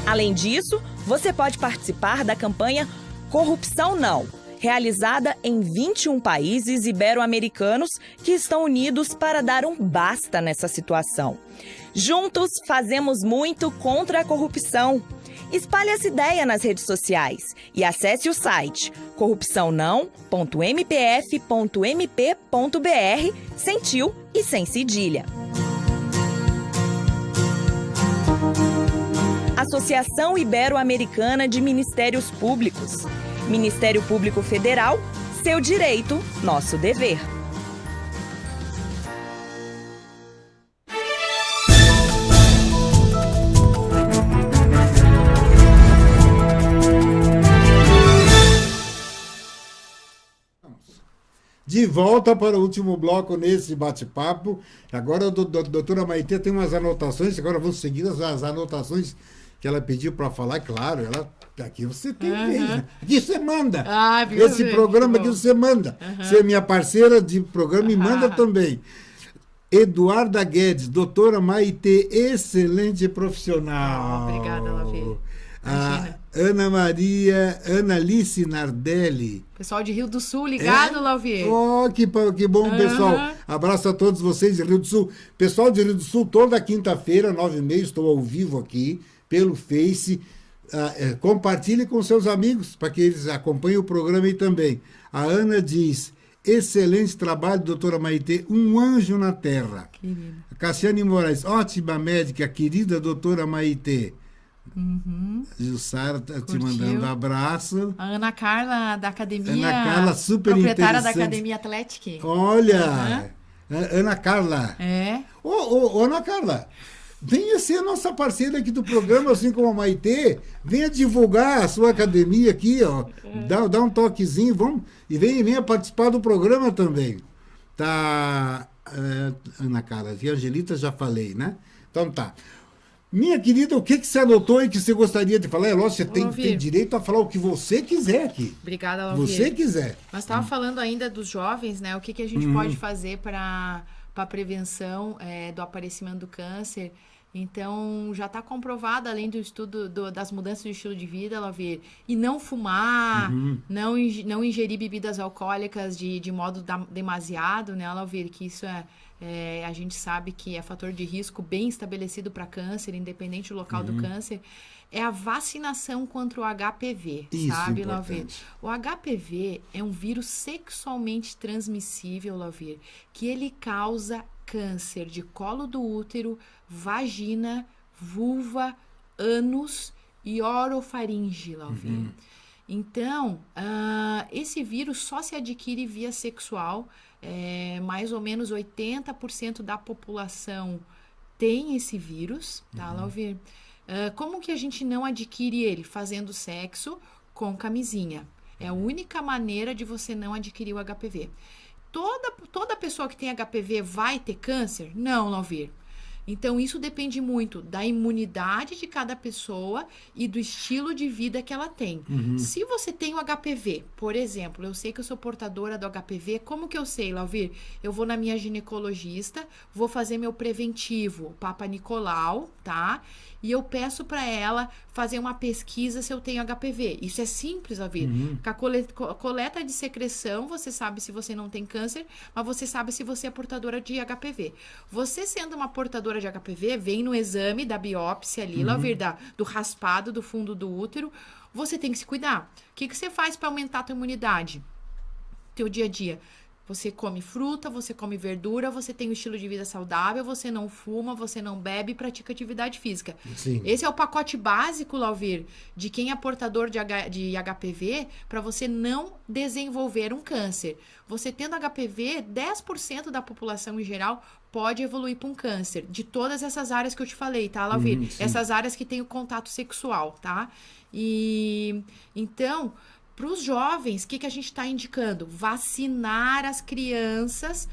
Além disso, você pode participar da campanha Corrupção Não, realizada em 21 países ibero-americanos que estão unidos para dar um basta nessa situação. Juntos, fazemos muito contra a corrupção. Espalhe essa ideia nas redes sociais e acesse o site corrupçãonão.mpf.mp.br sem tio e sem cedilha. Associação Ibero-Americana de Ministérios Públicos. Ministério Público Federal, seu direito, nosso dever. De volta para o último bloco nesse bate-papo. Agora a doutora Maitê tem umas anotações, agora vamos seguir as anotações que ela pediu para falar. Claro, ela aqui você tem vez, né? Aqui você manda. Esse programa aqui você manda. Você é minha parceira de programa e manda também. Eduarda Guedes, doutora Maitê, excelente profissional. Obrigada, Lavê. Ana Maria, Analice Nardelli. Pessoal de Rio do Sul, ligado, Lavê. Oh, que bom, pessoal. Abraço a todos vocês de Rio do Sul. Pessoal de Rio do Sul, toda quinta-feira, 9h30, estou ao vivo aqui, pelo Face. Compartilhe com seus amigos, para que eles acompanhem o programa aí também. A Ana diz, excelente trabalho, doutora Maitê, um anjo na terra. Querida. Cassiane Moraes, ótima médica, querida doutora Maitê. Jussara tá te mandando um abraço. A Ana Carla da academia. Ana Carla, super proprietária da interessante. Academia Atlética. Olha, Ana Carla. Ô, Ana Carla, venha ser a nossa parceira aqui do programa, assim como a Maitê. Venha divulgar a sua academia aqui, ó. Dá um toquezinho, vamos, e venha participar do programa também. Tá, Ana Carla, e Angelita já falei, né? Então tá. Minha querida, o que você anotou e que você gostaria de falar? É lógico, você tem direito a falar o que você quiser aqui. Obrigada, Lauvir. Você quiser. Nós estávamos falando ainda dos jovens, né? O que a gente pode fazer para a prevenção do aparecimento do câncer. Então, já está comprovado, além do estudo das mudanças de estilo de vida, Lauvir, e não fumar, não ingerir bebidas alcoólicas de modo demasiado, né, Lauvir, que isso a gente sabe que é fator de risco bem estabelecido para câncer, independente do local do câncer, é a vacinação contra o HPV, isso, sabe, Lauvir? O HPV é um vírus sexualmente transmissível, Lauvir, que ele causa câncer de colo do útero, vagina, vulva, ânus e orofaringe, Lauvir. Então, esse vírus só se adquire via sexual. Mais ou menos 80% da população tem esse vírus, tá, Lauvir? Como que a gente não adquire ele? Fazendo sexo com camisinha. É a única maneira de você não adquirir o HPV. Toda pessoa que tem HPV vai ter câncer? Não, Lauvir. Então, isso depende muito da imunidade de cada pessoa e do estilo de vida que ela tem. Se você tem o HPV, por exemplo, eu sei que eu sou portadora do HPV, como que eu sei, Lauvir? Eu vou na minha ginecologista, vou fazer meu preventivo, Papa Nicolau, tá? E eu peço para ela fazer uma pesquisa se eu tenho HPV. Isso é simples, Lauvir. Com a coleta de secreção, você sabe se você não tem câncer, mas você sabe se você é portadora de HPV. Você sendo uma portadora de HPV, vem no exame da biópsia ali, Lauvir, do raspado do fundo do útero, você tem que se cuidar. O que você faz para aumentar a tua imunidade? Teu dia a dia. Você come fruta, você come verdura, você tem um estilo de vida saudável, você não fuma, você não bebe e pratica atividade física. Sim. Esse é o pacote básico, Lauvir, de quem é portador de HPV, para você não desenvolver um câncer. Você tendo HPV, 10% da população em geral pode evoluir para um câncer, de todas essas áreas que eu te falei, tá, Lauvir? Essas áreas que tem o contato sexual, tá? E então, para os jovens, o que a gente está indicando? Vacinar as crianças,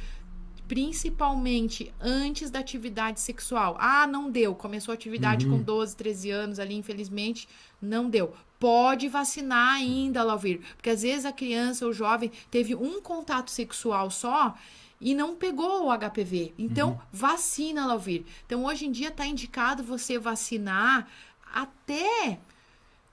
principalmente antes da atividade sexual. Ah, não deu. Começou a atividade com 12, 13 anos ali, infelizmente, não deu. Pode vacinar ainda, Lauvir, porque às vezes a criança ou o jovem teve um contato sexual só e não pegou o HPV. Então, vacina, Lauvir. Então, hoje em dia está indicado você vacinar até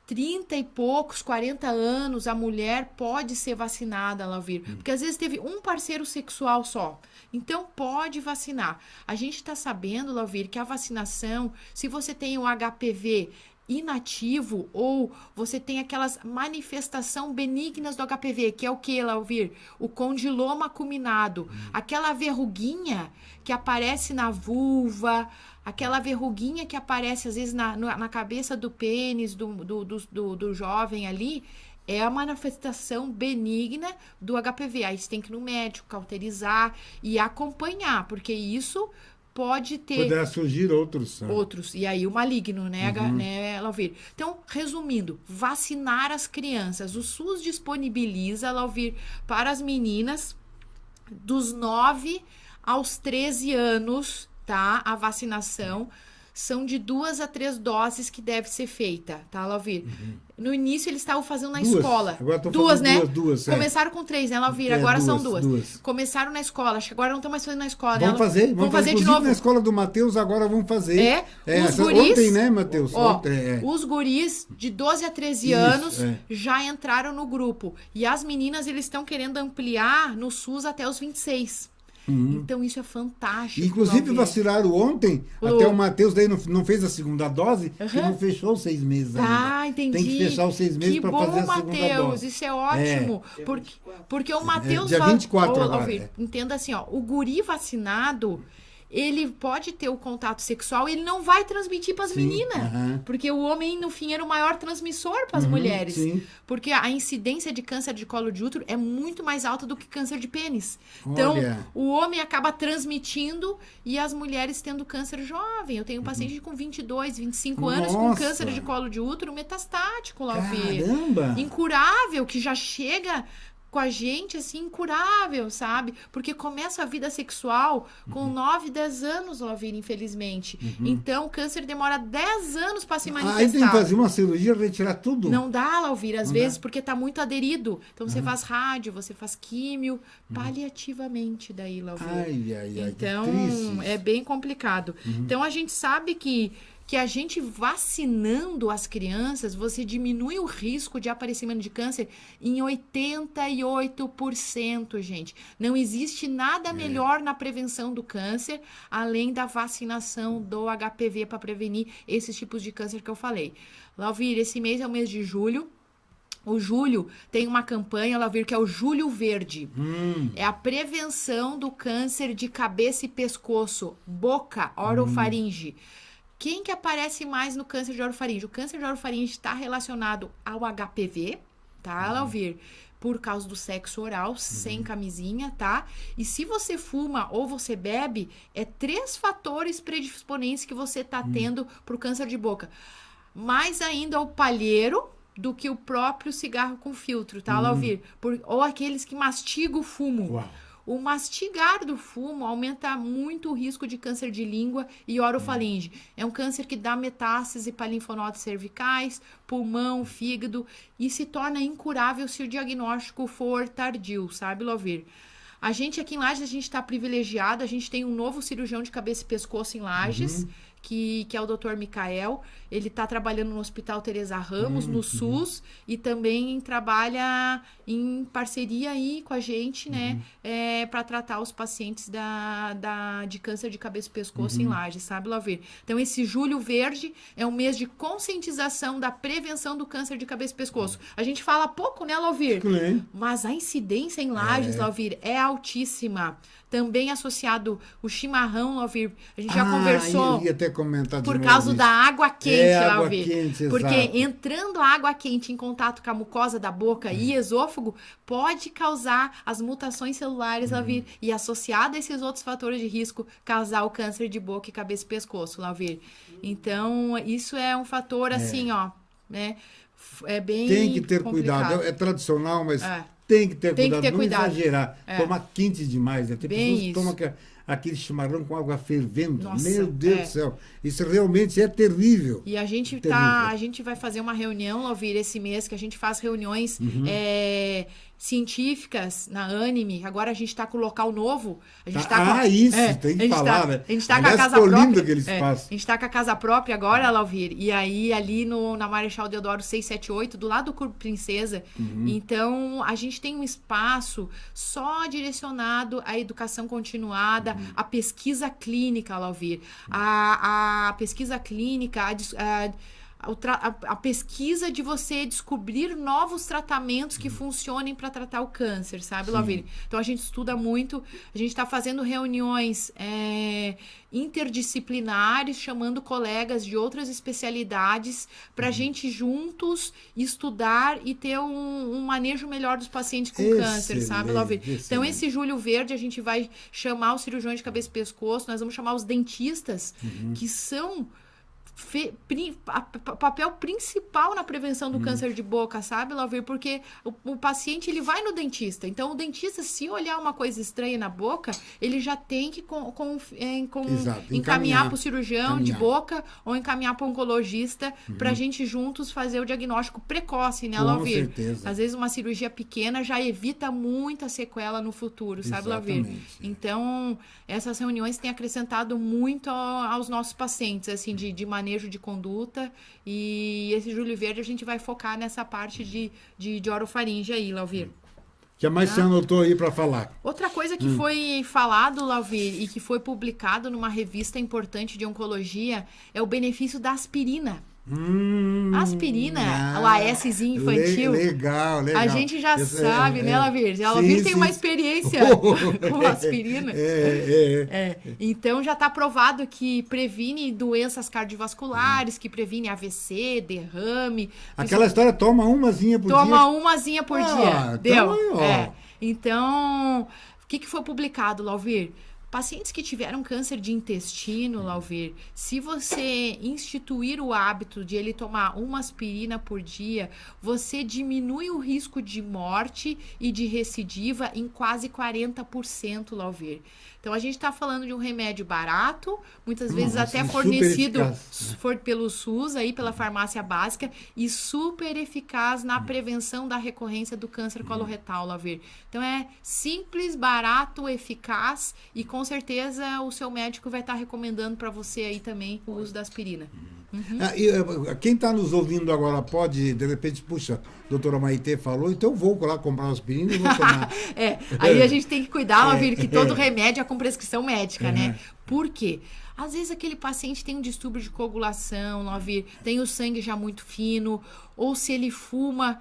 30 e poucos, 40 anos, a mulher pode ser vacinada, Lauvir. Porque às vezes teve um parceiro sexual só. Então, pode vacinar. A gente está sabendo, Lauvir, que a vacinação, se você tem o HPV inativo ou você tem aquelas manifestações benignas do HPV, que é o que, Lauvir? O condiloma acuminado. Aquela verruguinha que aparece na vulva, aquela verruguinha que aparece às vezes na cabeça do pênis do jovem ali, é a manifestação benigna do HPV. Aí você tem que ir no médico, cauterizar e acompanhar, porque isso pode ter... Poderá surgir outros. Outros. E aí o maligno, né, Lauvir? Então, resumindo, vacinar as crianças. O SUS disponibiliza, Lauvir, para as meninas dos 9 aos 13 anos, tá? A vacinação são de 2 a 3 doses que deve ser feita, tá, Lauvir? No início eles estavam fazendo na escola. Agora estão duas, fazendo né? duas. Começaram com 3, né, Lauvir? Agora são duas. Começaram na escola, acho que agora não estão mais fazendo na escola, Vamos né? fazer de novo. Na escola do Matheus, agora vamos fazer. Os guris, ontem, né, Matheus? Os guris de 12 a 13 anos já entraram no grupo. E as meninas, eles estão querendo ampliar no SUS até os 26. Então, isso é fantástico. Inclusive, vacinaram ontem, até o Matheus daí não fez a segunda dose, que não fechou os 6 meses ainda. Ah, entendi. Tem que fechar os 6 meses para fazer a segunda Mateus, dose. Isso é ótimo. Porque o Matheus... dia 24 agora. Entenda assim, ó, o guri vacinado... ele pode ter o contato sexual e ele não vai transmitir para as meninas. Porque o homem, no fim, era o maior transmissor para as mulheres. Sim. Porque a incidência de câncer de colo de útero é muito mais alta do que câncer de pênis. Então, o homem acaba transmitindo e as mulheres tendo câncer jovem. Eu tenho um paciente com 22, 25 anos com câncer de colo de útero metastático, Lauvir. Caramba! Incurável, que já chega... com a gente, assim, incurável, sabe? Porque começa a vida sexual com 9, 10 anos, Lauvir, infelizmente. Então, o câncer demora 10 anos para se manifestar. Aí tem que fazer uma cirurgia, retirar tudo? Não dá, Lauvir, às vezes, porque tá muito aderido. Então, você faz rádio, você faz químio, paliativamente daí, Lauvir. Então, é bem complicado. Então, a gente sabe que a gente vacinando as crianças, você diminui o risco de aparecimento de câncer em 88%, gente. Não existe nada melhor na prevenção do câncer, além da vacinação do HPV para prevenir esses tipos de câncer que eu falei. Lauvir, esse mês é o mês de julho. O julho tem uma campanha, Lauvir, que é o Julho Verde. É a prevenção do câncer de cabeça e pescoço, boca, orofaringe. Quem que aparece mais no câncer de orofaringe? O câncer de orofaringe está relacionado ao HPV, tá, Lauvir? Por causa do sexo oral, sem camisinha, tá? E se você fuma ou você bebe, é 3 fatores predisponentes que você tá tendo pro câncer de boca. Mais ainda o palheiro do que o próprio cigarro com filtro, tá, Lauvir? Ou aqueles que mastigam o fumo. Uau. O mastigar do fumo aumenta muito o risco de câncer de língua e orofaringe. É um câncer que dá metástase para linfonodos cervicais, pulmão, fígado e se torna incurável se o diagnóstico for tardio, sabe, Lauvir? A gente aqui em Lages, a gente está privilegiado, a gente tem um novo cirurgião de cabeça e pescoço em Lages, que é o Dr. Micael. Ele está trabalhando no Hospital Teresa Ramos, no SUS, e também trabalha em parceria aí com a gente, né, para tratar os pacientes de câncer de cabeça e pescoço em Lages, sabe, Lauvir? Então, esse Julho Verde é um mês de conscientização da prevenção do câncer de cabeça e pescoço. A gente fala pouco, né, Lauvir? Mas a incidência em Lages, Lauvir, é altíssima. Também associado o chimarrão, Lauvir. A gente já conversou. Eu ia até comentar por causa da água quente, Lauvir. Quente, porque exato. entrando a água quente em contato com a mucosa da boca e esôfago, pode causar as mutações celulares, Lauvir. E associado a esses outros fatores de risco, causar o câncer de boca e cabeça e pescoço, Lauvir. Então, isso é um fator, assim, ó, né? É bem tem que ter complicado. cuidado. É tradicional, mas tem que ter cuidado. Não exagerar. Tomar quente demais. Né? Tem bem pessoas que tomam aquele chimarrão com água fervendo. Nossa, meu Deus do céu. Isso realmente é terrível. E a gente vai fazer uma reunião, Lauvir, esse mês, que a gente faz reuniões científicas na Anime. Agora a gente está com o local novo. A gente isso, tem que falar, né? A gente está com a casa própria. Lindo aquele espaço. A gente está com a casa própria agora, Lauvir. E aí, ali na Marechal Deodoro 678, do lado do Clube Princesa. Então, a gente tem um espaço só direcionado à educação continuada, à pesquisa clínica, Lauvir. A pesquisa clínica, a pesquisa de você descobrir novos tratamentos que funcionem para tratar o câncer, sabe, Lauvir? Então, a gente estuda muito, a gente está fazendo reuniões interdisciplinares, chamando colegas de outras especialidades para a gente juntos estudar e ter um manejo melhor dos pacientes com câncer, sabe, Lauvir? Então, esse Julho Verde, a gente vai chamar os cirurgiões de cabeça e pescoço, nós vamos chamar os dentistas, que são papel principal na prevenção do câncer de boca, sabe, Lauvir? Porque o paciente, ele vai no dentista. Então, o dentista, se olhar uma coisa estranha na boca, ele já tem que encaminhar para o cirurgião de boca ou encaminhar para o oncologista para a gente juntos fazer o diagnóstico precoce, né, Lauvir? Com certeza. Às vezes, uma cirurgia pequena já evita muita sequela no futuro, sabe, Lauvir? Então, essas reuniões têm acrescentado muito aos nossos pacientes, assim, de manejo de conduta, e esse Julho Verde a gente vai focar nessa parte de orofaringe aí, Lauvir. O que mais você anotou aí para falar? Outra coisa que foi falado, Lauvir, e que foi publicado numa revista importante de oncologia é o benefício da aspirina. Aspirina, o ASzinho infantil. Legal. A gente já sabe, né, Lauvir? A Lauvir tem uma experiência com aspirina. Então, já está provado que previne doenças cardiovasculares, que previne AVC, derrame. Aquela história, toma umazinha por dia. Toma umazinha por dia. Deu. Então, o que foi publicado, Lauvir? Pacientes que tiveram câncer de intestino, Lauvir, se você instituir o hábito de ele tomar uma aspirina por dia, você diminui o risco de morte e de recidiva em quase 40%, Lauvir. Então, a gente está falando de um remédio barato, muitas vezes até fornecido pelo SUS, aí, pela farmácia básica, e super eficaz na prevenção da recorrência do câncer coloretal, Lauvir. Então, é simples, barato, eficaz, e com certeza o seu médico vai estar recomendando para você aí também o uso da aspirina. Quem está nos ouvindo agora pode, de repente, puxa, a doutora Maitê falou, então eu vou lá comprar uma aspirina e vou tomar. Aí a gente tem que cuidar, Lauvir, que todo remédio é com prescrição médica, né? Por quê? Às vezes aquele paciente tem um distúrbio de coagulação, Lauvir, tem o sangue já muito fino, ou se ele fuma,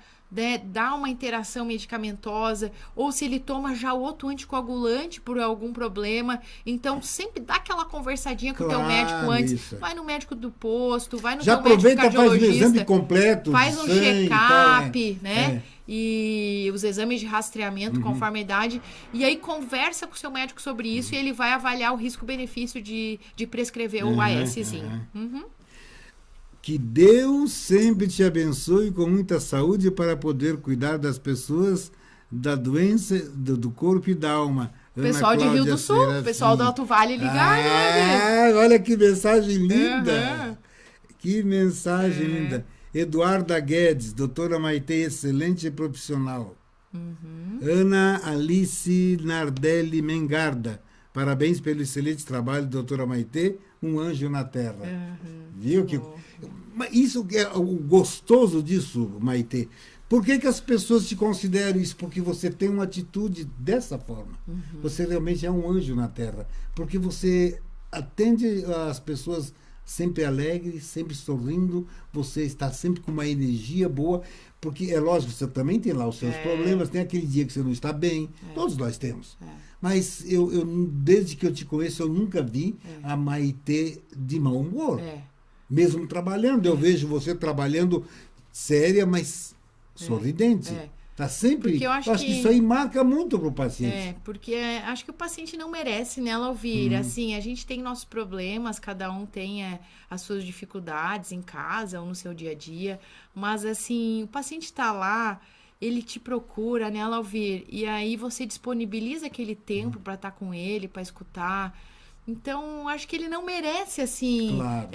dá uma interação medicamentosa, ou se ele toma já outro anticoagulante por algum problema. Então, sempre dá aquela conversadinha com o teu médico antes. Vai no médico do posto, vai no teu médico cardiologista. Já aproveita, faz um exame completo, faz um check-up, né? E os exames de rastreamento conforme a idade. E aí, conversa com o seu médico sobre isso e ele vai avaliar o risco-benefício de prescrever o ASzinho. Que Deus sempre te abençoe com muita saúde para poder cuidar das pessoas, da doença do corpo e da alma. Pessoal de Rio do Sul, pessoal do Alto Vale ligado, né? Olha que mensagem linda! Que mensagem linda! Eduarda Guedes, doutora Maitê, excelente profissional. Ana Alice Nardelli Mengarda, Parabéns pelo excelente trabalho, doutora Maitê, um anjo na terra. Viu? Mas isso é o gostoso disso, Maitê. Por que as pessoas te consideram isso? Porque você tem uma atitude dessa forma. Você realmente é um anjo na terra. Porque você atende as pessoas sempre alegre, sempre sorrindo, você está sempre com uma energia boa, porque é lógico, você também tem lá os seus problemas, tem aquele dia que você não está bem, todos nós temos. Mas eu, desde que eu te conheço, eu nunca vi a Maitê de mau humor. Mesmo trabalhando, eu vejo você trabalhando séria, mas sorridente. Tá sempre. Porque eu acho que isso aí marca muito pro paciente. Porque acho que o paciente não merece, né, Lauvir? Assim, a gente tem nossos problemas, cada um tem as suas dificuldades em casa ou no seu dia a dia, mas assim, o paciente tá lá, ele te procura, né, Lauvir? E aí você disponibiliza aquele tempo para estar com ele, para escutar. Então, acho que ele não merece, assim. Claro.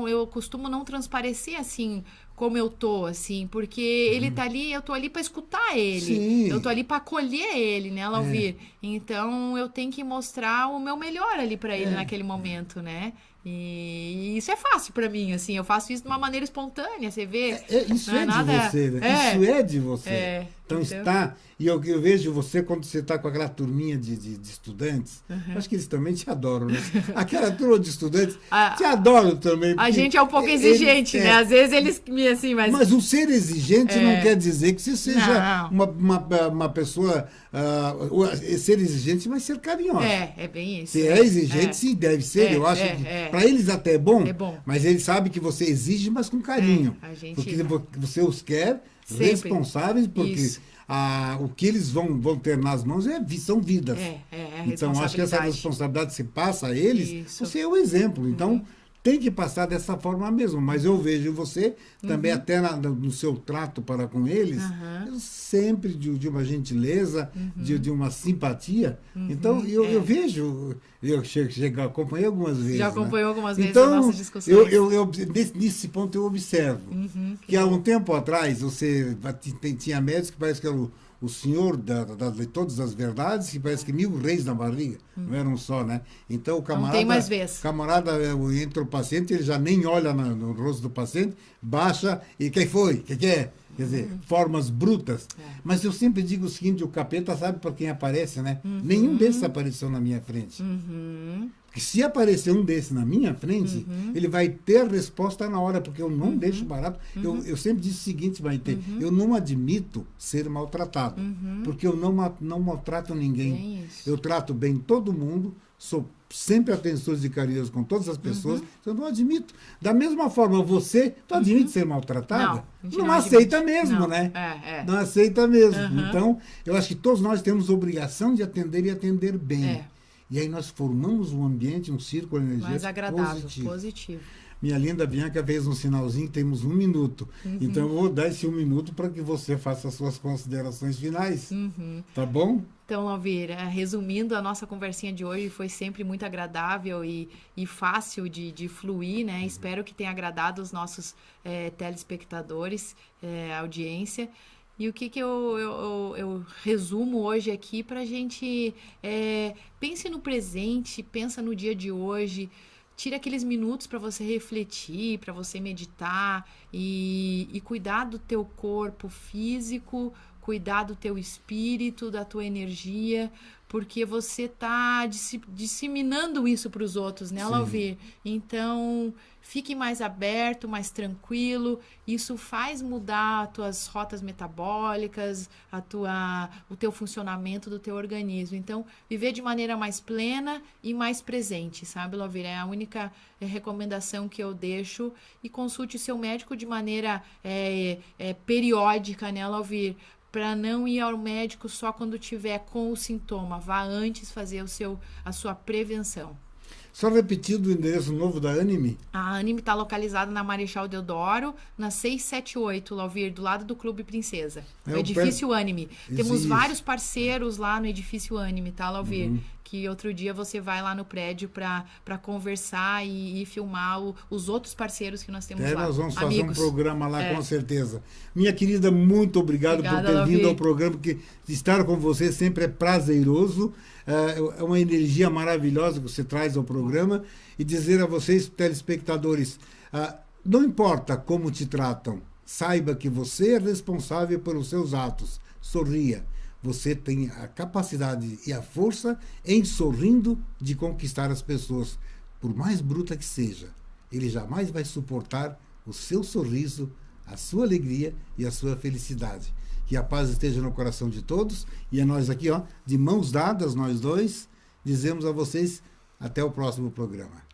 Eu costumo não transparecer, assim, como eu tô, assim, porque ele tá ali, eu tô ali para escutar ele. Sim. Eu tô ali para acolher ele, né, Lauvir? Então, eu tenho que mostrar o meu melhor ali para ele naquele momento, né? E isso é fácil para mim, assim, eu faço isso de uma maneira espontânea, você vê? Isso é de você, né? Isso é de você. Então está... E eu vejo você quando você está com aquela turminha de estudantes, acho que eles também te adoram, né? Aquela turma de estudantes te adoram também. A gente é um pouco exigente, né? Às vezes eles me assim, mas o ser exigente não quer dizer que você seja uma pessoa... ser exigente, mas ser carinhosa. É bem isso. Se é exigente, sim, deve ser. Eu acho que para eles até é bom, mas eles sabem que você exige, mas com carinho. Porque você os quer sempre responsáveis, porque o que eles vão ter nas mãos são vidas. Então, acho que essa responsabilidade se passa a eles, você é o exemplo. Então, tem que passar dessa forma mesmo. Mas eu vejo você também até no seu trato para com eles, sempre de uma gentileza, de uma simpatia. Então, eu vejo... Eu acompanhei algumas vezes. Já acompanhou algumas vezes as nossas discussões. Nesse ponto eu observo que há um tempo atrás você tinha médicos que parece que era o senhor de todas as verdades, que parece que 1000 reis na barriga, não eram só, né? Então o camarada... Não tem mais vez. Camarada entra o paciente, ele já nem olha no rosto do paciente, baixa e quem foi? Quem é? Quer dizer, formas brutas. Mas eu sempre digo o seguinte, o capeta sabe por quem aparece, né? Nenhum desses apareceu na minha frente. Porque se aparecer um desses na minha frente, ele vai ter resposta na hora, porque eu não deixo barato. Eu sempre disse o seguinte, Maitê, eu não admito ser maltratado, porque eu não maltrato ninguém. Eu trato bem todo mundo, sou sempre atencioso e carinhoso com todas as pessoas, eu não admito. Da mesma forma, você admite ser maltratada? Não aceita mesmo, né? Não aceita mesmo. Então, eu acho que todos nós temos obrigação de atender e atender bem. E aí nós formamos um ambiente, um círculo energético mais agradável, positivo. Minha linda Bianca fez um sinalzinho, temos 1 minuto. Então eu vou dar esse 1 minuto para que você faça as suas considerações finais. Tá bom? Então, Lauvir, resumindo, a nossa conversinha de hoje foi sempre muito agradável e fácil de fluir, né? Espero que tenha agradado os nossos telespectadores, audiência. E o que eu resumo hoje aqui para a gente... pense no presente, pensa no dia de hoje, tira aqueles minutos para você refletir, para você meditar e cuidar do teu corpo físico, cuidar do teu espírito, da tua energia, porque você está disseminando isso para os outros, né, Lauvir? Então, fique mais aberto, mais tranquilo. Isso faz mudar as tuas rotas metabólicas, o teu funcionamento do teu organismo. Então, viver de maneira mais plena e mais presente, sabe, Lauvir? É a única recomendação que eu deixo. E consulte o seu médico de maneira periódica, né, Lauvir? Para não ir ao médico só quando tiver com o sintoma. Vá antes fazer a sua prevenção. Só repetindo o endereço novo da Anime. A Anime está localizada na Marechal Deodoro, na 678, Lauvir, do lado do Clube Princesa. No edifício Anime. Temos vários parceiros lá no edifício Anime, tá, Lauvir? que outro dia você vai lá no prédio para conversar e filmar os outros parceiros que nós temos lá. Nós vamos fazer amigos. um programa lá, com certeza. Minha querida, muito obrigado por ter vindo ao programa, porque estar com você sempre é prazeroso, é uma energia maravilhosa que você traz ao programa, e dizer a vocês, telespectadores, não importa como te tratam, saiba que você é responsável pelos seus atos. Sorria. Você tem a capacidade e a força, em sorrindo, de conquistar as pessoas. Por mais bruta que seja, ele jamais vai suportar o seu sorriso, a sua alegria e a sua felicidade. Que a paz esteja no coração de todos. E a nós aqui, de mãos dadas, nós dois, dizemos a vocês até o próximo programa.